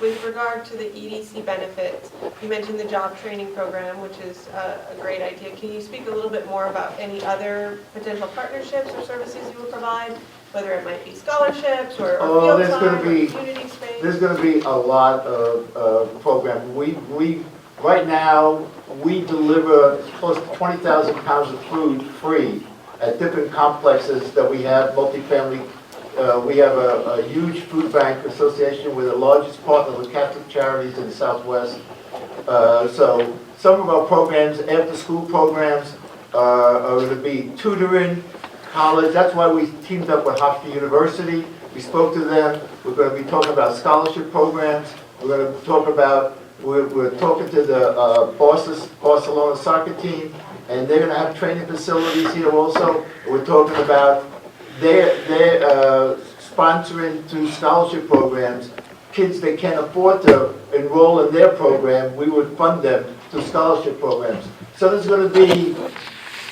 [SPEAKER 14] With regard to the EDC benefits, you mentioned the job training program, which is a great idea. Can you speak a little bit more about any other potential partnerships or services you would provide, whether it might be scholarships or field time or community space?
[SPEAKER 11] There's going to be a lot of programs. Right now, we deliver close to 20,000 pounds of food free at different complexes that we have, multifamily. We have a huge food bank association with the largest partner with Catholic Charities in the Southwest. So some of our programs, after-school programs, are going to be tutoring, college. That's why we teamed up with Hofstra University. We spoke to them. We're going to be talking about scholarship programs. We're going to talk about, we're talking to the Barcelona soccer team, and they're going to have training facilities here also. We're talking about they're sponsoring through scholarship programs kids that can't afford to enroll in their program. We would fund them through scholarship programs. So there's going to be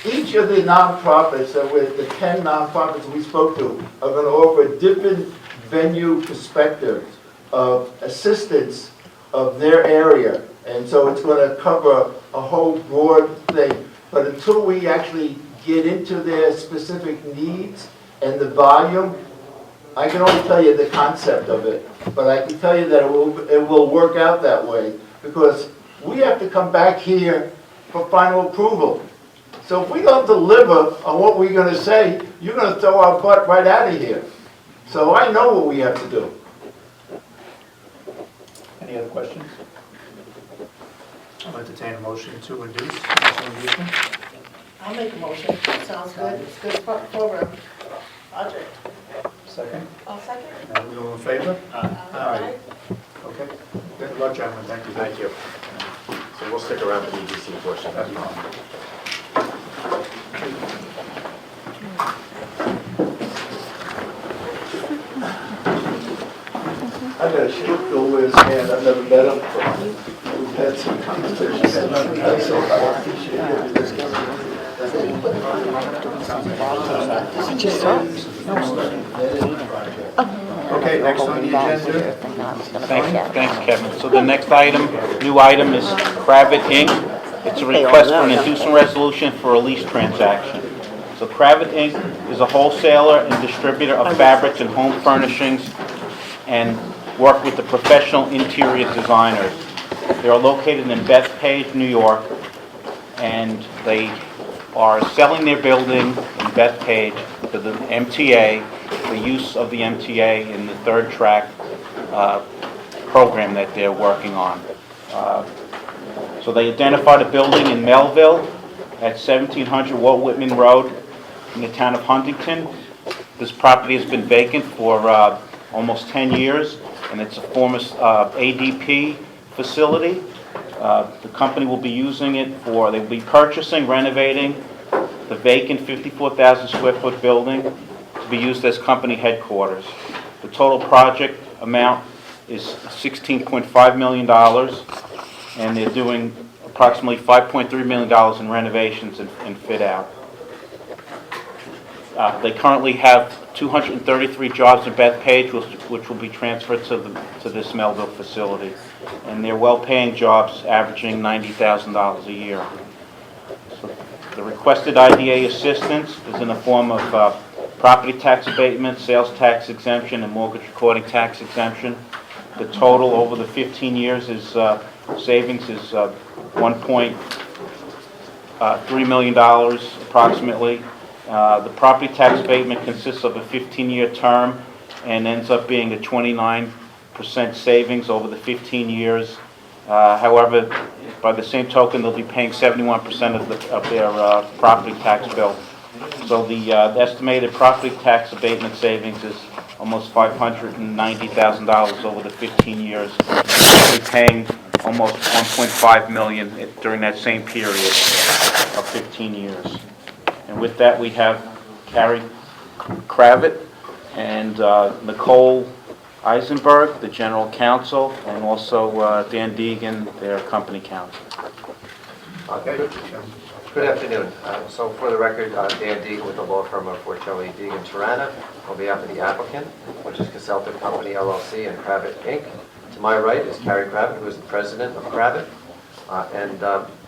[SPEAKER 11] each of the nonprofits, the 10 nonprofits we spoke to, are going to offer different venue perspectives of assistance of their area. And so it's going to cover a whole broad thing. But until we actually get into their specific needs and the volume, I can only tell you the concept of it. But I can tell you that it will work out that way, because we have to come back here for final approval. So if we don't deliver on what we're going to say, you're going to throw our butt right out of here. So I know what we have to do.
[SPEAKER 2] Any other questions? I'll entertain a motion to induce.
[SPEAKER 5] I'll make a motion. Sounds good. It's a good program. Project.
[SPEAKER 2] Second?
[SPEAKER 14] I'll second.
[SPEAKER 2] Are we all in favor? Aye. Okay. Good luck, gentlemen. Thank you.
[SPEAKER 9] Thank you. So we'll stick around for the EDC portion.
[SPEAKER 2] That's fine.
[SPEAKER 11] I got a short Bill Wiz man. I've never met him. We've had some conversations.
[SPEAKER 2] Okay, next on the agenda.
[SPEAKER 7] Thanks, Kevin. So the next item, new item is Kravit Inc. It's a request for an inducement resolution for a lease transaction. So Kravit Inc. is a wholesaler and distributor of fabrics and home furnishings, and work with the professional interior designers. They are located in Bethpage, New York, and they are selling their building in Bethpage to the MTA, the use of the MTA in the third track program that they're working on. So they identified a building in Melville at 1700 Walt Whitman Road in the town of Huntington. This property has been vacant for almost 10 years, and it's a former ADP facility. The company will be using it for, they will be purchasing, renovating the vacant 54,000 square foot building to be used as company headquarters. The total project amount is $16.5 million, and they're doing approximately $5.3 million in renovations and fit out. They currently have 233 jobs in Bethpage, which will be transferred to this Melville facility. And they're well-paying jobs, averaging $90,000 a year. So the requested IDA assistance is in the form of property tax abatement, sales tax exemption, and mortgage recording tax exemption. The total over the 15 years is savings is $1.3 million approximately. The property tax abatement consists of a 15-year term and ends up being a 29% savings over the 15 years. However, by the same token, they'll be paying 71% of their property tax bill. So the estimated property tax abatement savings is almost $590,000 over the 15 years. They're paying almost $1.5 million during that same period of 15 years. And with that, we have Carrie Kravitz and Nicole Eisenberg, the general counsel, and also Dan Deegan, their company counsel.
[SPEAKER 9] Okay. Good afternoon. So for the record, Dan Deegan with the law firm of Forcelli, Deegan, Tirana, on behalf of the applicant, which is Consultant Company LLC and Kravitz Inc. To my right is Carrie Kravitz, who is the president of Kravitz.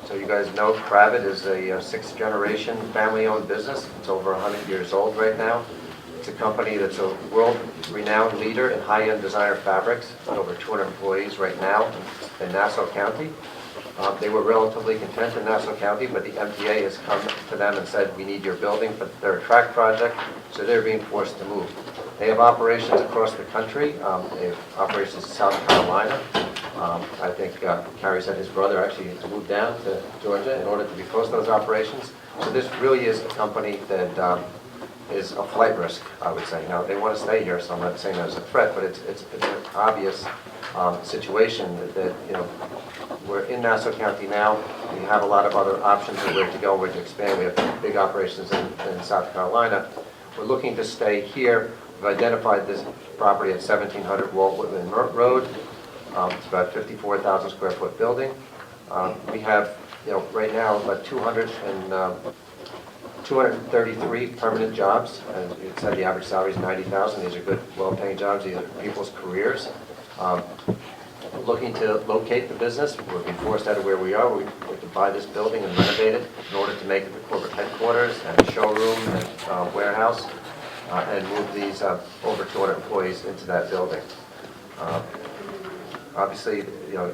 [SPEAKER 9] So you guys know Kravitz is a sixth-generation family-owned business. It's over 100 years old right now. It's a company that's a world-renowned leader in high-end designer fabrics, with over 200 employees right now in Nassau County. They were relatively content in Nassau County, but the MTA has come to them and said, we need your building for their track project, so they're being forced to move. They have operations across the country. They have operations in South Carolina. I think Carrie said his brother actually moved down to Georgia in order to be close to those operations. So this really is a company that is a flight risk, I would say. Now, they want to stay here, so I'm not saying that as a threat, but it's an obvious situation that, you know, we're in Nassau County now. We have a lot of other options of where to go, where to expand. We have big operations in South Carolina. We're looking to stay here. We've identified this property at 1700 Walt Whitman Road. It's about 54,000 square foot building. We have, you know, right now about 233 permanent jobs. And it said the average salary is $90,000. These are good, well-paying jobs. These are people's careers. Looking to locate the business. We're being forced out of where we are. We have to buy this building and renovate it in order to make it the corporate headquarters and showroom and warehouse, and move these over 200 employees into that building. Obviously, you know,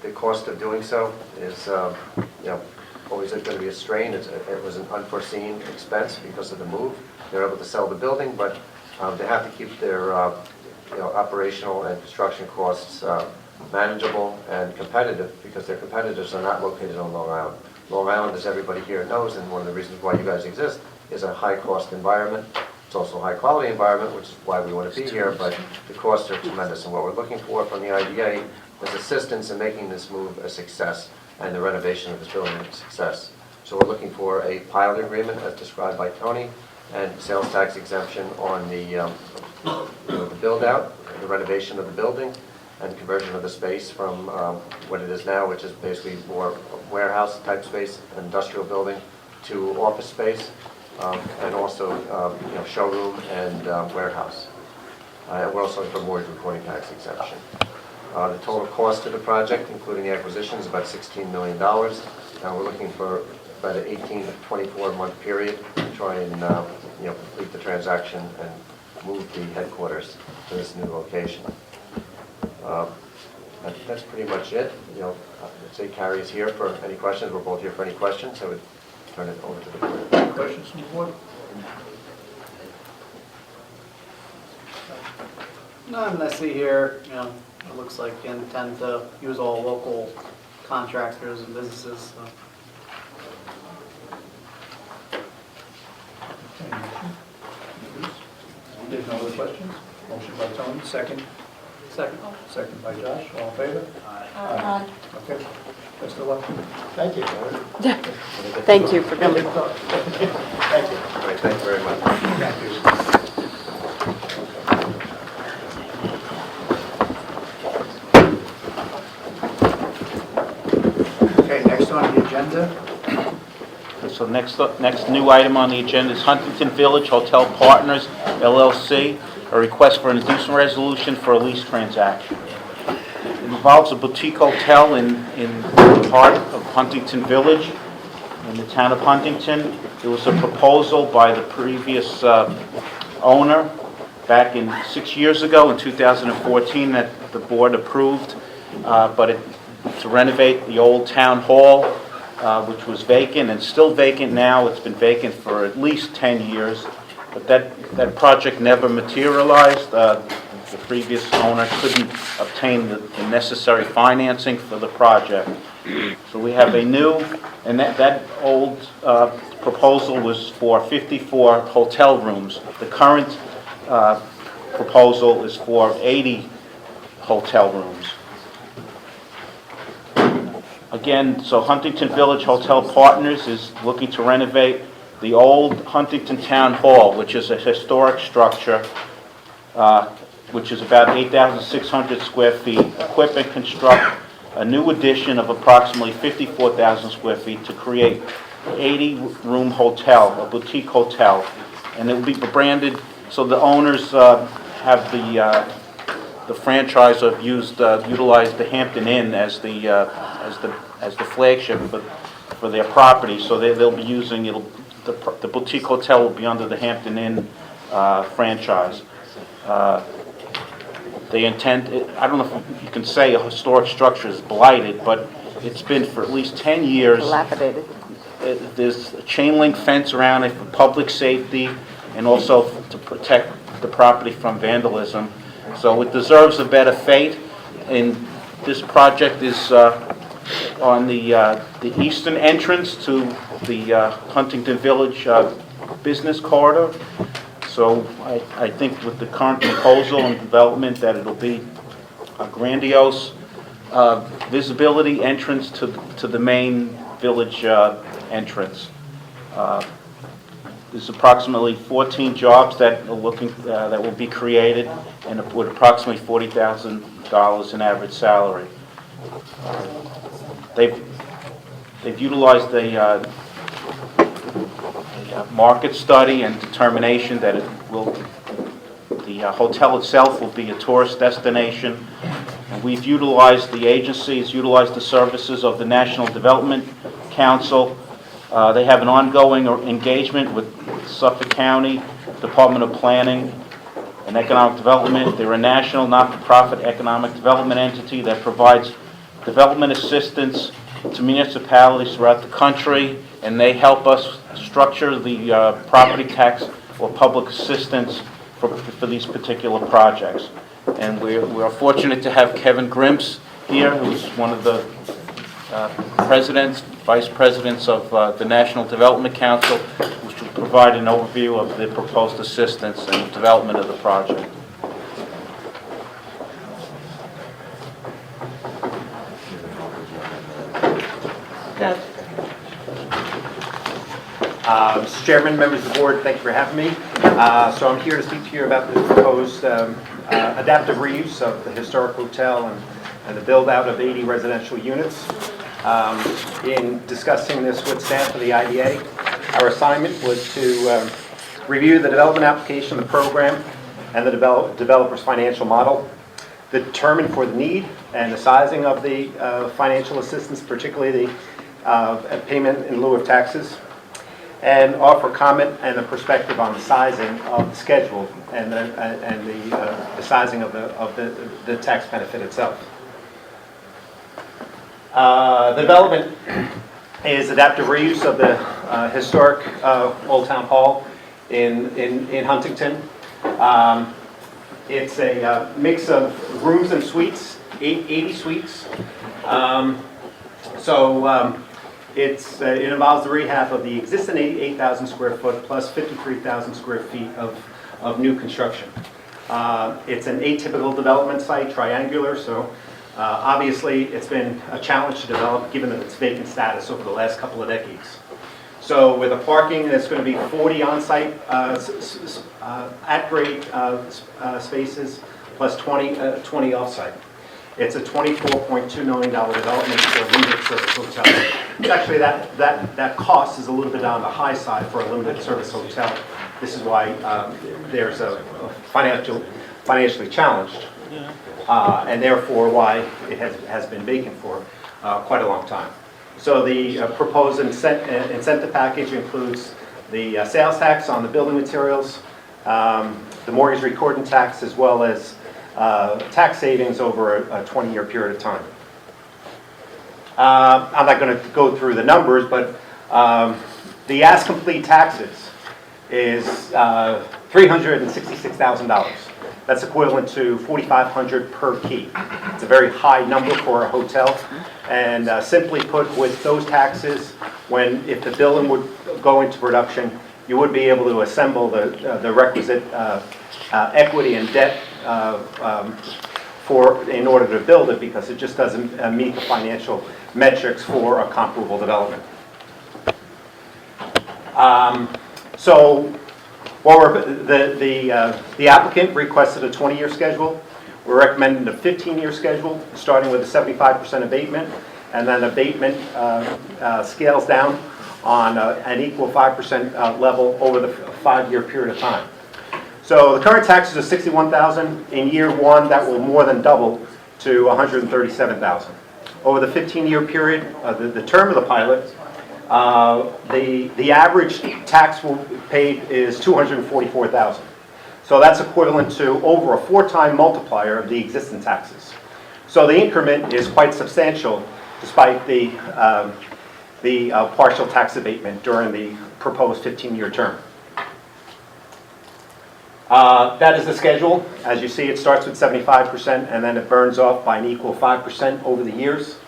[SPEAKER 9] the cost of doing so is, you know, always going to be a strain. It was an unforeseen expense because of the move. They're able to sell the building, but they have to keep their, you know, operational and construction costs manageable and competitive, because their competitors are not located on Long Island. Long Island, as everybody here knows, and one of the reasons why you guys exist, is a high-cost environment. It's also a high-quality environment, which is why we want to be here, but the costs are tremendous. And what we're looking for from the IDA is assistance in making this move a success and the renovation of this building a success. So we're looking for a pilot agreement, as described by Tony, and sales tax exemption on the build-out, the renovation of the building, and conversion of the space from what it is now, which is basically more warehouse-type space, industrial building, to office space, and also you know, showroom and warehouse. We're also for mortgage recording tax exemption. The total cost of the project, including the acquisition, is about $16 million. We're looking for about an 18 to 24-month period to try and you know, complete the transaction and move the headquarters to this new location. That's pretty much it. You know, I'd say Carrie is here for any questions. We're both here for any questions. I would turn it over to the board.
[SPEAKER 2] Questions from the board?
[SPEAKER 6] None I see here, it looks like you intend to use all local contractors and businesses, so.
[SPEAKER 2] There's no other questions? Motion by Tony, second. Second by Josh, all in favor? Aye. Okay, best of luck. Thank you.
[SPEAKER 8] Thank you for coming.
[SPEAKER 2] Thank you.
[SPEAKER 9] All right, thank you very much.
[SPEAKER 2] Thank you. Okay, next on the agenda,
[SPEAKER 7] So next new item on the agenda is Huntington Village Hotel Partners, LLC, a request for an inducement resolution for a lease transaction. It involves a boutique hotel in the heart of Huntington Village, in the town of Huntington. There was a proposal by the previous owner back 6 years ago, in 2014, that the board approved, to renovate the old town hall, which was vacant and still vacant now. It's been vacant for at least 10 years, but that project never materialized. The previous owner couldn't obtain the necessary financing for the project. So we have a new, and that old proposal was for 54 hotel rooms. The current proposal is for 80 hotel rooms. Again, so Huntington Village Hotel Partners is looking to renovate the old Huntington Town Hall, which is a historic structure, which is about 8,600 square feet. Equip and construct a new addition of approximately 54,000 square feet to create 80-room hotel, a boutique hotel. And it will be branded, so the owners have the franchise of utilized the Hampton Inn as the flagship for their property. So they'll be using the boutique hotel will be under the Hampton Inn franchise. They intend, I don't know if you can say a historic structure is blighted, but it's been for at least 10 years.
[SPEAKER 8] Dilapidated.
[SPEAKER 7] There's a chain link fence around it for public safety and also to protect the property from vandalism. So it deserves a better fate. And this project is on the eastern entrance to the Huntington Village business corridor. So I think with the current proposal and development that it'll be a grandiose visibility entrance to the main village entrance. There's approximately 14 jobs that will be created, and with approximately $40,000 in average salary. They've utilized a market study and determination that the hotel itself will be a tourist destination. And we've utilized, the agency has utilized the services of the National Development Council. They have an ongoing engagement with Suffolk County Department of Planning and Economic Development. They're a national not-for-profit economic development entity that provides development assistance to municipalities throughout the country, and they help us structure the property tax or public assistance for these particular projects. And we're fortunate to have Kevin Grimps here, who's one of the vice presidents of the National Development Council, which will provide an overview of the proposed assistance and development of the project.
[SPEAKER 15] Mr. Chairman, members of the board, thank you for having me. So I'm here to speak to you about the proposed adaptive reuse of the historic hotel and the build-out of 80 residential units. In discussing this with staff of the IDA, our assignment was to review the development application, the program, and the developer's financial model, determine for the need and the sizing of the financial assistance, particularly the payment in lieu of taxes, and offer comment and a perspective on the sizing of the schedule and the sizing of the tax benefit itself. The development is adaptive reuse of the historic Old Town Hall in Huntington. It's a mix of rooms and suites, 80 suites. It involves the rehab of the existing 88,000 square foot plus 53,000 square feet of new construction. It's an atypical development site, triangular, so obviously it's been a challenge to develop given its vacant status over the last couple of decades. So with the parking, there's going to be 40 on-site at-grade spaces plus 20 off-site. It's a $24.2 million development for a limited service hotel. Actually, that cost is a little bit on the high side for a limited service hotel. This is why there's a financially challenged, and therefore why it has been vacant for quite a long time. So the proposed incentive package includes the sales tax on the building materials, the mortgage recording tax, as well as tax savings over a 20-year period of time. I'm not going to go through the numbers, but the as-complete taxes is $366,000. That's equivalent to $4,500 per key. It's a very high number for a hotel. And simply put, with those taxes, if the building would go into production, you would be able to assemble the requisite equity and debt in order to build it, because it just doesn't meet the financial metrics for a comparable development. The applicant requested a 20-year schedule. We're recommending a 15-year schedule, starting with a 75% abatement, and then abatement scales down on an equal 5% level over the 5-year period of time. So the current taxes are $61,000. In year one, that will more than double to $137,000. Over the 15-year period, the term of the pilot, the average tax paid is $244,000. So that's equivalent to over a 4-time multiplier of the existing taxes. So the increment is quite substantial, despite the partial tax abatement during the proposed 15-year term. That is the schedule. As you see, it starts with 75%, and then it burns off by an equal 5% over the years.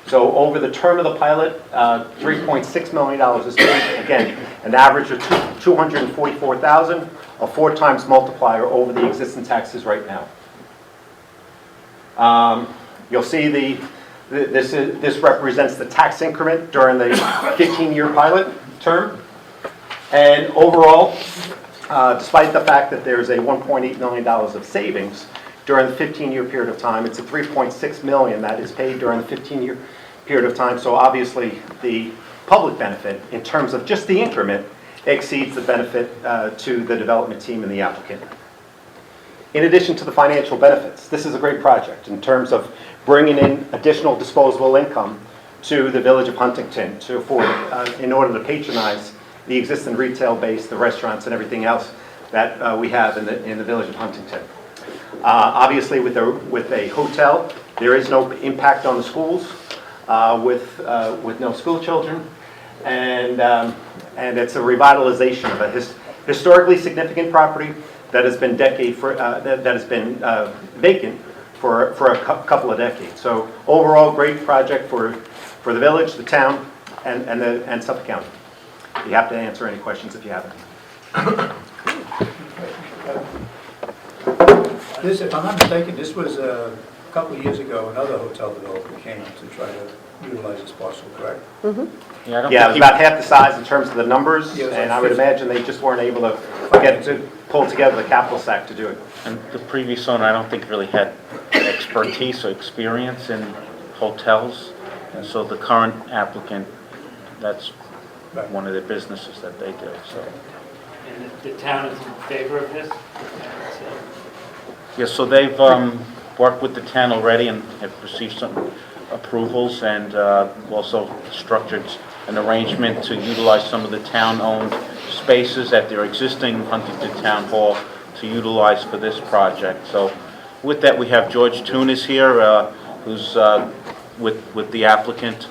[SPEAKER 15] So over the term of the pilot, $3.6 million is paid. Again, an average of $244,000, a 4 times multiplier over the existing taxes right now. You'll see this represents the tax increment during the 15-year pilot term. And overall, despite the fact that there's a $1.8 million of savings during the 15-year period of time, it's a $3.6 million that is paid during the 15-year period of time. So obviously, the public benefit, in terms of just the increment, exceeds the benefit to the development team and the applicant. In addition to the financial benefits, this is a great project in terms of bringing in additional disposable income to the village of Huntington to afford, in order to patronize the existing retail base, the restaurants, and everything else that we have in the village of Huntington. Obviously, with a hotel, there is no impact on the schools with no school children, and it's a revitalization of a historically significant property that has been vacant for a couple of decades. So overall, great project for the village, the town, and Suffolk County. You have to answer any questions if you have any.
[SPEAKER 2] This, if I'm not mistaken, this was a couple of years ago, another hotel developer came to try to utilize this parcel, correct?
[SPEAKER 8] Mm-hmm.
[SPEAKER 15] Yeah, it was about half the size in terms of the numbers,
[SPEAKER 2] Yeah, it was
[SPEAKER 15] and
[SPEAKER 2] like
[SPEAKER 15] I would
[SPEAKER 2] 50.
[SPEAKER 15] imagine they just weren't able to pull together the capital stack to do it.
[SPEAKER 7] And the previous owner, I don't think really had expertise or experience in hotels. And so the current applicant, that's one of the businesses that they do, so.
[SPEAKER 4] And the town is in favor of this?
[SPEAKER 7] Yeah, so they've worked with the town already and have received some approvals, and also structured an arrangement to utilize some of the town-owned spaces at their existing Huntington Town Hall to utilize for this project. So with that, we have George Tunis here, who's with the applicant.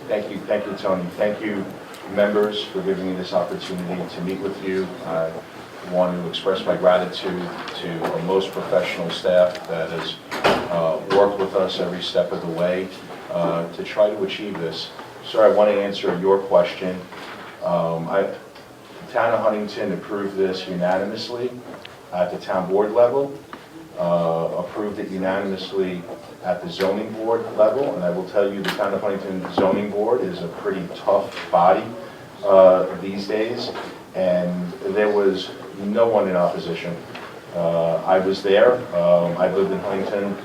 [SPEAKER 10] Thank you, Tony. Thank you, members, for giving me this opportunity to meet with you. I want to express my gratitude to our most professional staff that has worked with us every step of the way to try to achieve this. Sir, I want to answer your question. The town of Huntington approved this unanimously at the town board level, approved it unanimously at the zoning board level, and I will tell you the town of Huntington zoning board is a pretty tough body these days, and there was no one in opposition. I was there. I've lived in Huntington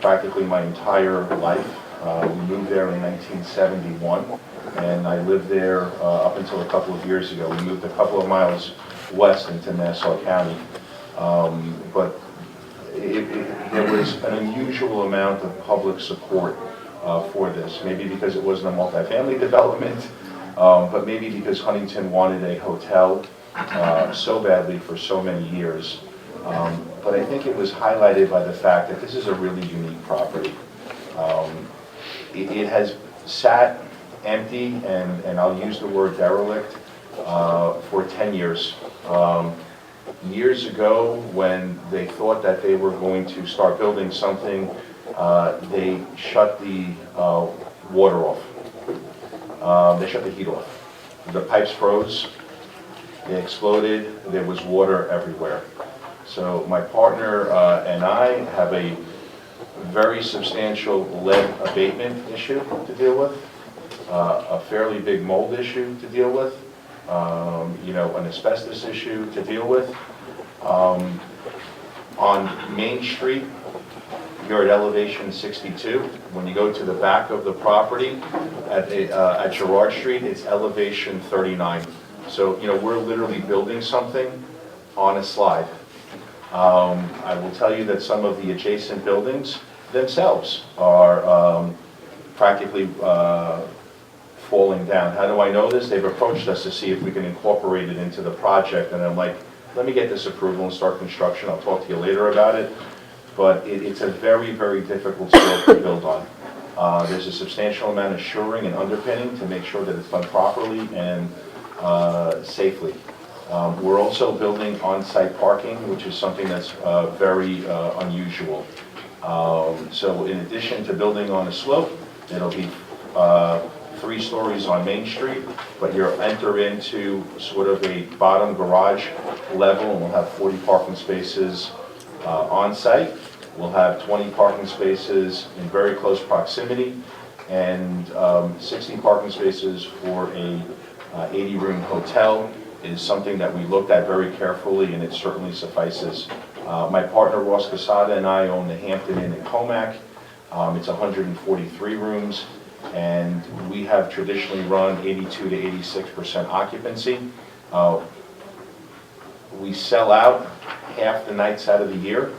[SPEAKER 10] practically my entire life. We moved there in 1971, and I lived there up until a couple of years ago. We moved a couple of miles west into Nassau County, but there was an unusual amount of public support for this, maybe because it wasn't a multifamily development, but maybe because Huntington wanted a hotel so badly for so many years. But I think it was highlighted by the fact that this is a really unique property. It has sat empty, and I'll use the word derelict, for 10 years. Years ago, when they thought that they were going to start building something, they shut the water off. They shut the heat off. The pipes froze, they exploded, there was water everywhere. So my partner and I have a very substantial lead abatement issue to deal with, a fairly big mold issue to deal with, an asbestos issue to deal with. On Main Street, you're at elevation 62. When you go to the back of the property at Girard Street, it's elevation 39. So, we're literally building something on a slide. I will tell you that some of the adjacent buildings themselves are practically falling down. How do I know this? They've approached us to see if we can incorporate it into the project, and I'm like, let me get this approval and start construction. I'll talk to you later about it. But it's a very, very difficult slope to build on. There's a substantial amount of shoring and underpinning to make sure that it's done properly and safely. We're also building on-site parking, which is something that's very unusual. So in addition to building on a slope, it'll be 3 stories on Main Street, but you'll enter into sort of a bottom garage level, and we'll have 40 parking spaces on site. We'll have 20 parking spaces in very close proximity, and 60 parking spaces for a 80-room hotel is something that we looked at very carefully, and it certainly suffices. My partner Ross Casada and I own the Hampton Inn in Comac. It's 143 rooms, and we have traditionally run 82 to 86% occupancy. We sell out half the nights out of the year,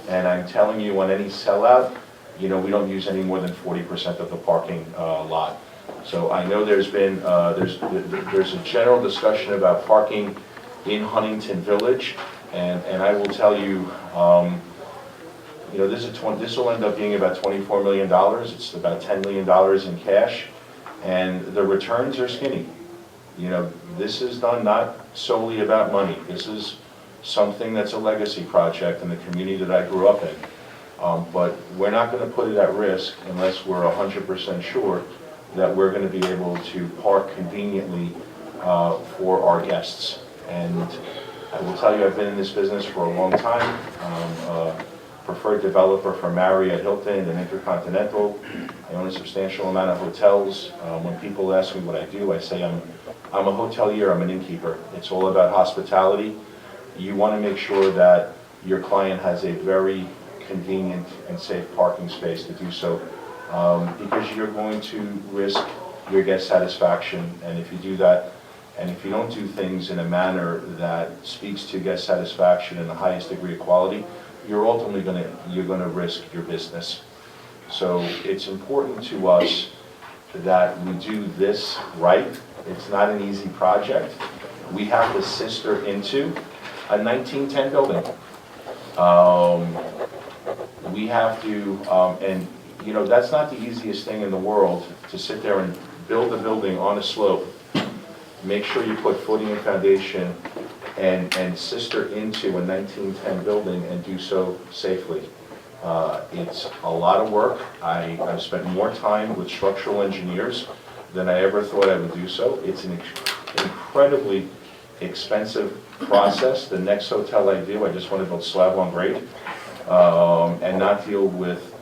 [SPEAKER 10] and I'm telling you, on any sellout, we don't use any more than 40% of the parking lot. So I know there's been there's a general discussion about parking in Huntington Village, and I will tell you, this will end up being about $24 million. It's about $10 million in cash, and the returns are skinny. This is done not solely about money. This is something that's a legacy project in the community that I grew up in. But we're not going to put it at risk unless we're 100% sure that we're going to be able to park conveniently for our guests. And I will tell you, I've been in this business for a long time. Preferred developer for Marriott, Hilton, and Intercontinental. I own a substantial amount of hotels. When people ask me what I do, I say I'm a hotelier, I'm an innkeeper. It's all about hospitality. You want to make sure that your client has a very convenient and safe parking space to do so, because you're going to risk your guest satisfaction, and if you do that, and if you don't do things in a manner that speaks to guest satisfaction and the highest degree of quality, you're ultimately going to risk your business. So it's important to us that we do this right. It's not an easy project. We have to sister into a 1910 building. We have to, and you know, that's not the easiest thing in the world, to sit there and build a building on a slope, make sure you put footing and foundation, and sister into a 1910 building and do so safely. It's a lot of work. I've spent more time with structural engineers than I ever thought I would do so. It's an incredibly expensive process. The next hotel I do, I just want to build slab on grade and not deal with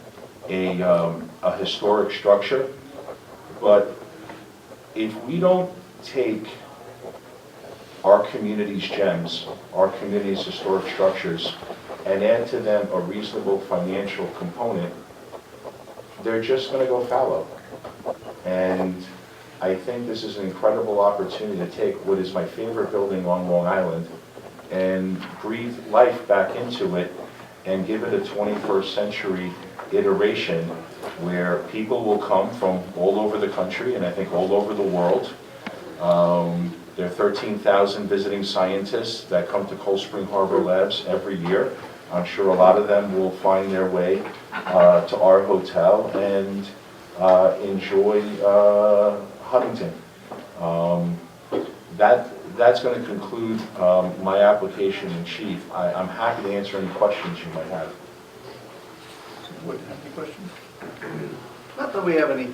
[SPEAKER 10] a historic structure. But if we don't take our community's gems, our community's historic structures, and add to them a reasonable financial component, they're just going to go fallow. And I think this is an incredible opportunity to take what is my favorite building on Long Island and breathe life back into it and give it a 21st century iteration where people will come from all over the country and I think all over the world. There are 13,000 visiting scientists that come to Cold Spring Harbor Labs every year. I'm sure a lot of them will find their way to our hotel and enjoy Huntington. That's going to conclude my application in chief. I'm happy to answer any questions you might have.
[SPEAKER 2] Would have any questions?
[SPEAKER 6] Not that we have any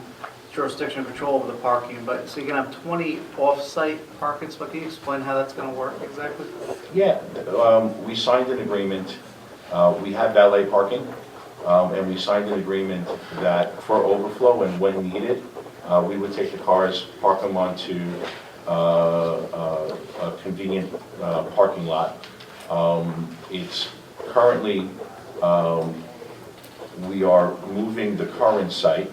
[SPEAKER 6] jurisdiction or control over the parking, but so you can have 20 off-site parking spots. Can you explain how that's going to work exactly?
[SPEAKER 10] Yeah, we signed an agreement. We have valet parking, and we signed an agreement that for overflow and when needed, we would take the cars, park them onto a convenient parking lot. It's currently, we are moving the current site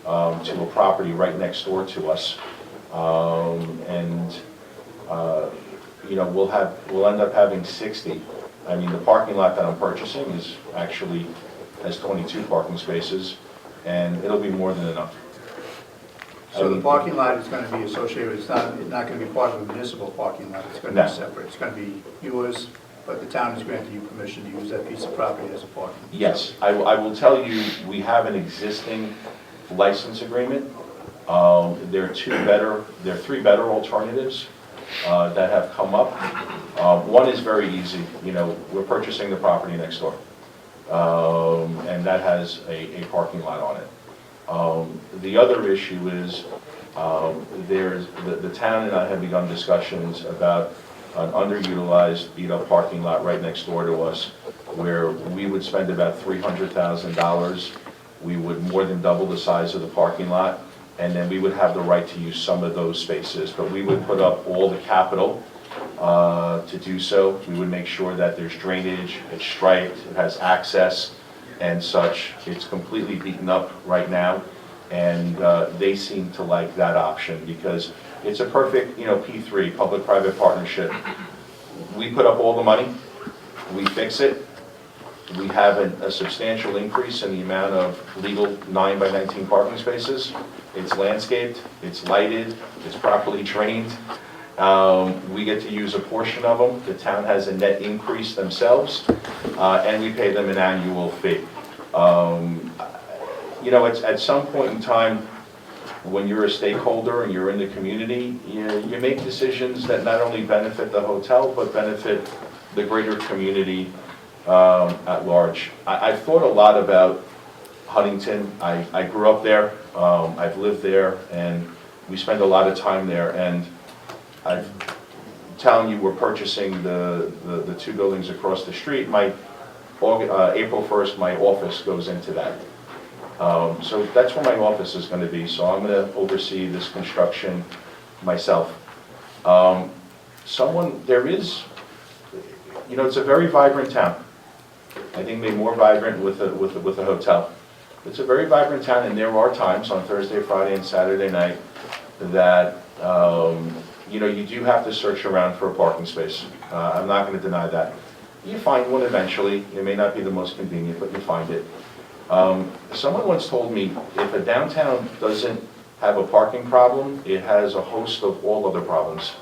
[SPEAKER 10] to a property right next door to us, you know, we'll end up having 60. I mean, the parking lot that I'm purchasing has 22 parking spaces, and it'll be more than enough.
[SPEAKER 2] So the parking lot is going to be associated, it's not going to be part of a municipal parking lot, it's going to be separate. It's going to be yours, but the town is granting you permission to use that piece of property as a parking.
[SPEAKER 10] Yes, I will tell you, we have an existing license agreement. There are three better alternatives that have come up. One is very easy. You know, we're purchasing the property next door, and that has a parking lot on it. The other issue is the town and I have begun discussions about an underutilized, beat-up parking lot right next door to us, where we would spend about $300,000. We would more than double the size of the parking lot, and then we would have the right to use some of those spaces. But we would put up all the capital to do so. We would make sure that there's drainage, it's striped, it has access and such. It's completely beaten up right now, and they seem to like that option because it's a perfect, you know, P3, public-private partnership. We put up all the money, we fix it. We have a substantial increase in the amount of legal 9 by 19 parking spaces. It's landscaped, it's lighted, it's properly drained. We get to use a portion of them. The town has a net increase themselves, and we pay them an annual fee. You know, it's at some point in time, when you're a stakeholder and you're in the community, you make decisions that not only benefit the hotel, but benefit the greater community at large. I've thought a lot about Huntington. I grew up there, I've lived there, and we spend a lot of time there. And I'm telling you, we're purchasing the two buildings across the street. April 1st, my office goes into that. So that's where my office is going to be. So I'm going to oversee this construction myself. You know, it's a very vibrant town. I think maybe more vibrant with a hotel. It's a very vibrant town, and there are times on Thursday, Friday, and Saturday night that you know, you do have to search around for a parking space. I'm not going to deny that. You find one eventually. It may not be the most convenient, but you find it. Someone once told me, if a downtown doesn't have a parking problem, it has a host of all other problems.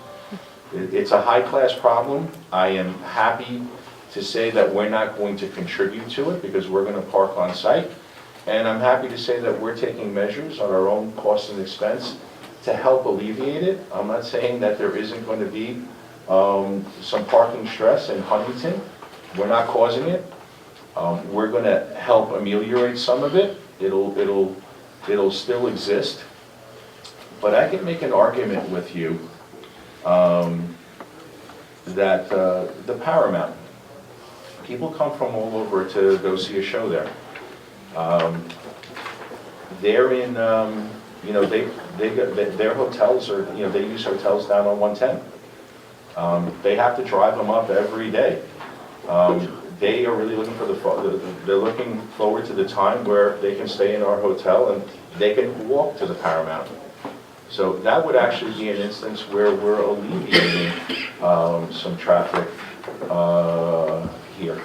[SPEAKER 10] It's a high-class problem. I am happy to say that we're not going to contribute to it because we're going to park on site. And I'm happy to say that we're taking measures on our own cost and expense to help alleviate it. I'm not saying that there isn't going to be some parking stress in Huntington. We're not causing it. We're going to help ameliorate some of it. It'll still exist. But I can make an argument with you that the Paramount, people come from all over to go see a show there. They're in, their hotels are, they use hotels down on 110. They have to drive them up every day. They are really looking for they're looking forward to the time where they can stay in our hotel and they can walk to the Paramount. So that would actually be an instance where we're alleviating some traffic here.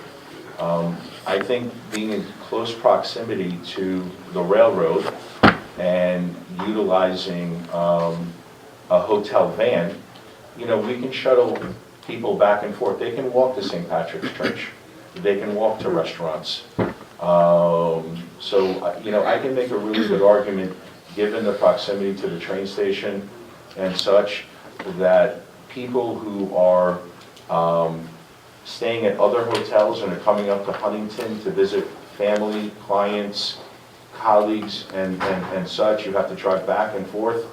[SPEAKER 10] I think being in close proximity to the railroad and utilizing a hotel van, we can shuttle people back and forth. They can walk to St. Patrick's Church. They can walk to restaurants. So, I can make a really good argument, given the proximity to the train station and such, that people who are staying at other hotels and are coming up to Huntington to visit family, clients, colleagues, and such, you have to drive back and forth.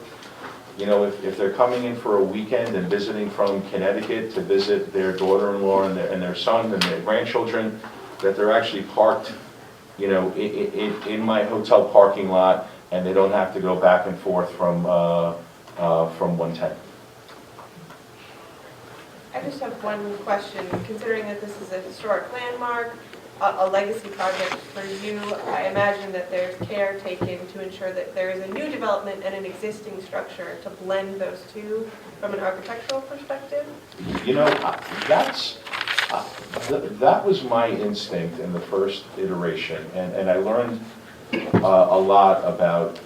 [SPEAKER 10] If they're coming in for a weekend and visiting from Connecticut to visit their daughter-in-law and their son and their grandchildren, that they're actually parked, in my hotel parking lot, and they don't have to go back and forth from 110.
[SPEAKER 14] I just have one question. Considering that this is a historic landmark, a legacy project for you, I imagine that there's care taken to ensure that there is a new development and an existing structure to blend those two from an architectural perspective?
[SPEAKER 10] That was my instinct in the first iteration, and I learned a lot about,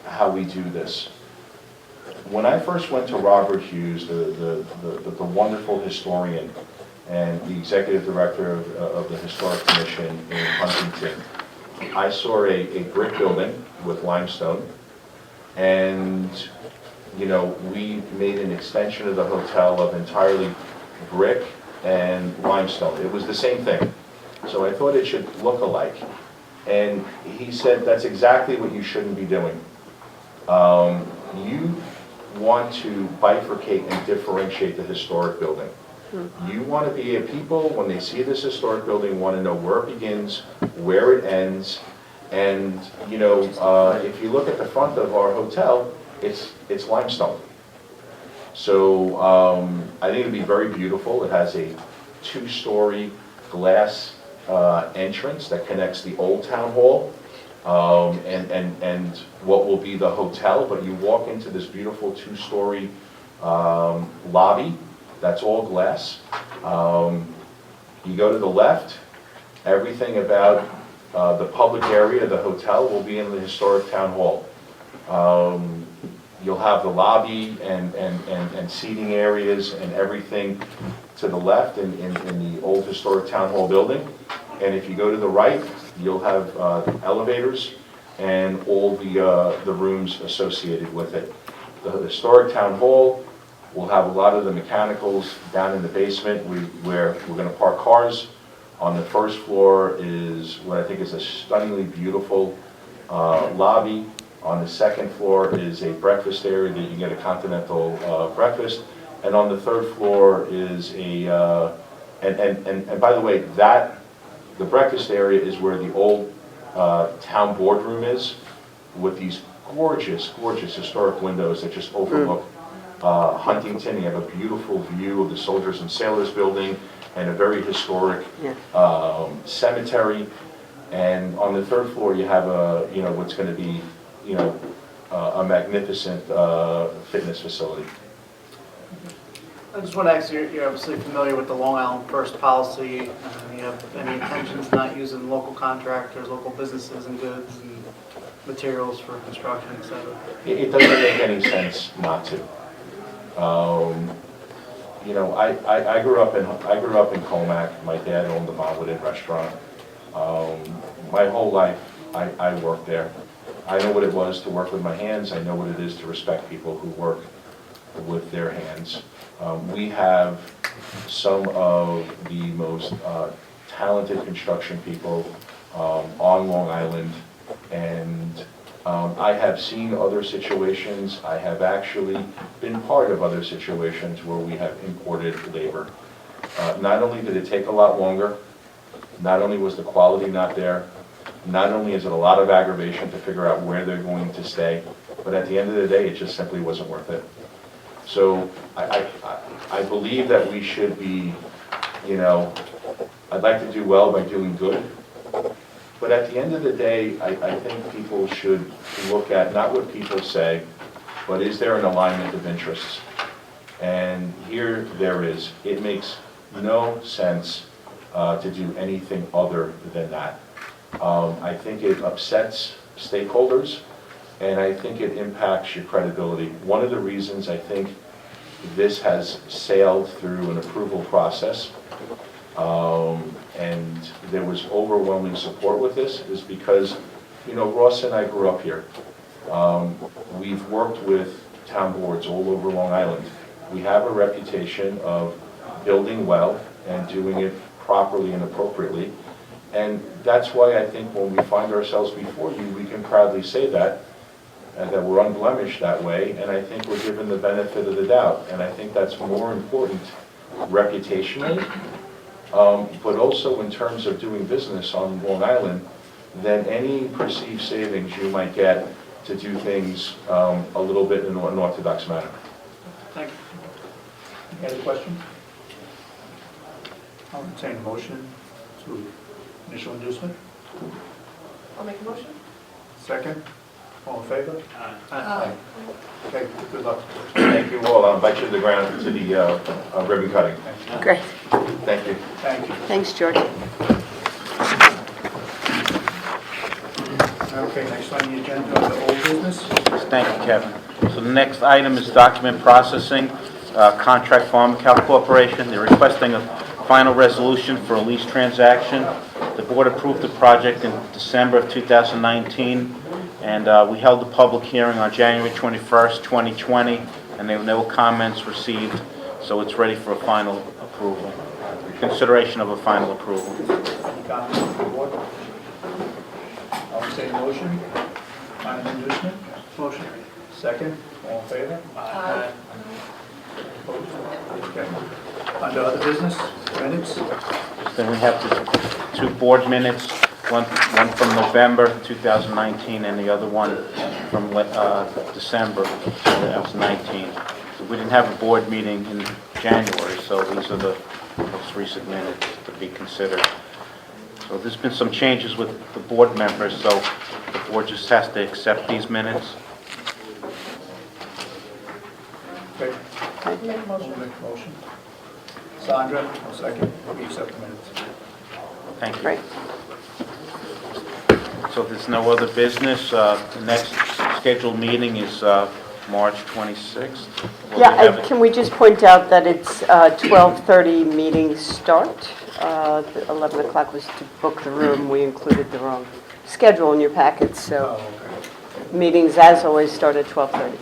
[SPEAKER 10] how we do this. When I first went to Robert Hughes, the wonderful historian and the executive director of the Historic Commission in Huntington, I saw a brick building with limestone, and we made an extension of the hotel of entirely brick and limestone. It was the same thing. So I thought it should look alike. And he said, that's exactly what you shouldn't be doing. You want to bifurcate and differentiate the historic building. You want to be people, when they see this historic building, want to know where it begins, where it ends, and if you look at the front of our hotel, it's limestone. So I think it'd be very beautiful. It has a 2-story glass entrance that connects the old town hall and what will be the hotel, but you walk into this beautiful 2-story lobby that's all glass. You go to the left, everything about the public area of the hotel will be in the historic town hall. You'll have the lobby and seating areas and everything to the left in the old historic town hall building. And if you go to the right, you'll have elevators and all the rooms associated with it. The historic town hall will have a lot of the mechanicals down in the basement where we're going to park cars. On the first floor is what I think is a stunningly beautiful lobby. On the second floor is a breakfast area that you can get a continental breakfast. And on the third floor is and by the way, the breakfast area is where the old town boardroom is, with these gorgeous, gorgeous historic windows that just overlook Huntington. You have a beautiful view of the Soldiers and Sailors building and a very historic cemetery. And on the third floor, you have what's going to be, a magnificent fitness facility.
[SPEAKER 6] I just want to ask, you're obviously familiar with the Long Island First policy. You have any intentions not using local contractors, local businesses and goods and materials for construction, et cetera?
[SPEAKER 10] It doesn't make any sense not to. You know, I grew up in Comac. My dad owned the Bonwood restaurant. My whole life, I worked there. I know what it was to work with my hands. I know what it is to respect people who work with their hands. We have some of the most talented construction people on Long Island, and I have seen other situations. I have actually been part of other situations where we have imported labor. Not only did it take a lot longer, not only was the quality not there, not only is it a lot of aggravation to figure out where they're going to stay, but at the end of the day, it just simply wasn't worth it. So I believe that we should be, you know, I'd like to do well by doing good. But at the end of the day, I think people should look at not what people say, but is there an alignment of interests? And here there is. It makes no sense to do anything other than that. I think it upsets stakeholders, and I think it impacts your credibility. One of the reasons I think this has sailed through an approval process, and there was overwhelming support with this, is because, you know, Ross and I grew up here. We've worked with town boards all over Long Island. We have a reputation of building well and doing it properly and appropriately. And that's why I think when we find ourselves before you, we can proudly say that, and that we're unblemished that way, and I think we're given the benefit of the doubt. And I think that's more important reputationally, but also in terms of doing business on Long Island than any perceived savings you might get to do things a little bit in an unorthodox manner.
[SPEAKER 6] Thank you.
[SPEAKER 2] Any other questions? I'll entertain a motion to initial inducement.
[SPEAKER 14] I'll make a motion.
[SPEAKER 2] Second. All in favor?
[SPEAKER 14] Aye.
[SPEAKER 2] Okay, good luck.
[SPEAKER 10] Thank you all. I'll invite you to the ground to the ribbon cutting.
[SPEAKER 8] Great.
[SPEAKER 10] Thank you.
[SPEAKER 2] Thank you.
[SPEAKER 8] Thanks, George.
[SPEAKER 2] Okay, next on the agenda, the old business.
[SPEAKER 7] Thank you, Kevin. So the next item is document processing, Contract Pharmacal Corporation. They're requesting a final resolution for a lease transaction. The board approved the project in December of 2019, and we held the public hearing on January 21st, 2020, and there were no comments received, so it's ready for a final approval. Consideration of a final approval.
[SPEAKER 2] Any comments from the board? I'll entertain a motion. Final inducement.
[SPEAKER 6] Motion.
[SPEAKER 2] Second. All in favor?
[SPEAKER 14] Aye.
[SPEAKER 2] Opposed? Okay. Under other business, minutes.
[SPEAKER 7] Then we have the two board minutes, one from November 2019 and the other one from December 2019. So we didn't have a board meeting in January, so these are the most recent minutes to be considered. So there's been some changes with the board members, so the board just has to accept these minutes.
[SPEAKER 2] Okay. Make a motion. Make a motion. Sandra, I'll second. We accept the minutes.
[SPEAKER 7] Thank you.
[SPEAKER 8] Great.
[SPEAKER 7] So if there's no other business, the next scheduled meeting is March 26th. Will we have
[SPEAKER 8] Yeah,
[SPEAKER 7] it?
[SPEAKER 8] can we just point out that it's 12:30 meeting start? The 11 o'clock was to book the room. We included the wrong schedule in your packets, so meetings, as always, start at 12:30.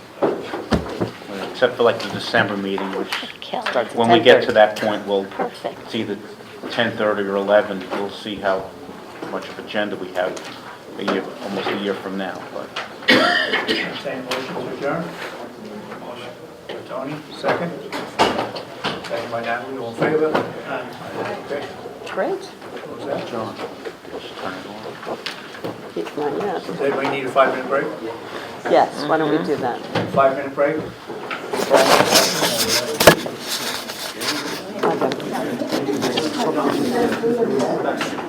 [SPEAKER 7] Except for like the December meeting, which
[SPEAKER 1] Kelly.
[SPEAKER 8] Starts at
[SPEAKER 7] when we get to
[SPEAKER 8] 10:30.
[SPEAKER 7] that point, we'll,
[SPEAKER 1] Perfect.
[SPEAKER 7] it's either 10:30 or 11. We'll see how much of agenda we have almost a year from now. But
[SPEAKER 2] Entertain a motion to adjourn. Motion. By Tony, second. Second by Natalie, all in favor? Okay.
[SPEAKER 8] Great.
[SPEAKER 2] Close that.
[SPEAKER 7] John, just turn it on.
[SPEAKER 8] Not yet.
[SPEAKER 2] Does everybody need a 5-minute break?
[SPEAKER 8] Yes, why don't we do that?
[SPEAKER 2] 5-minute break?
[SPEAKER 8] Okay.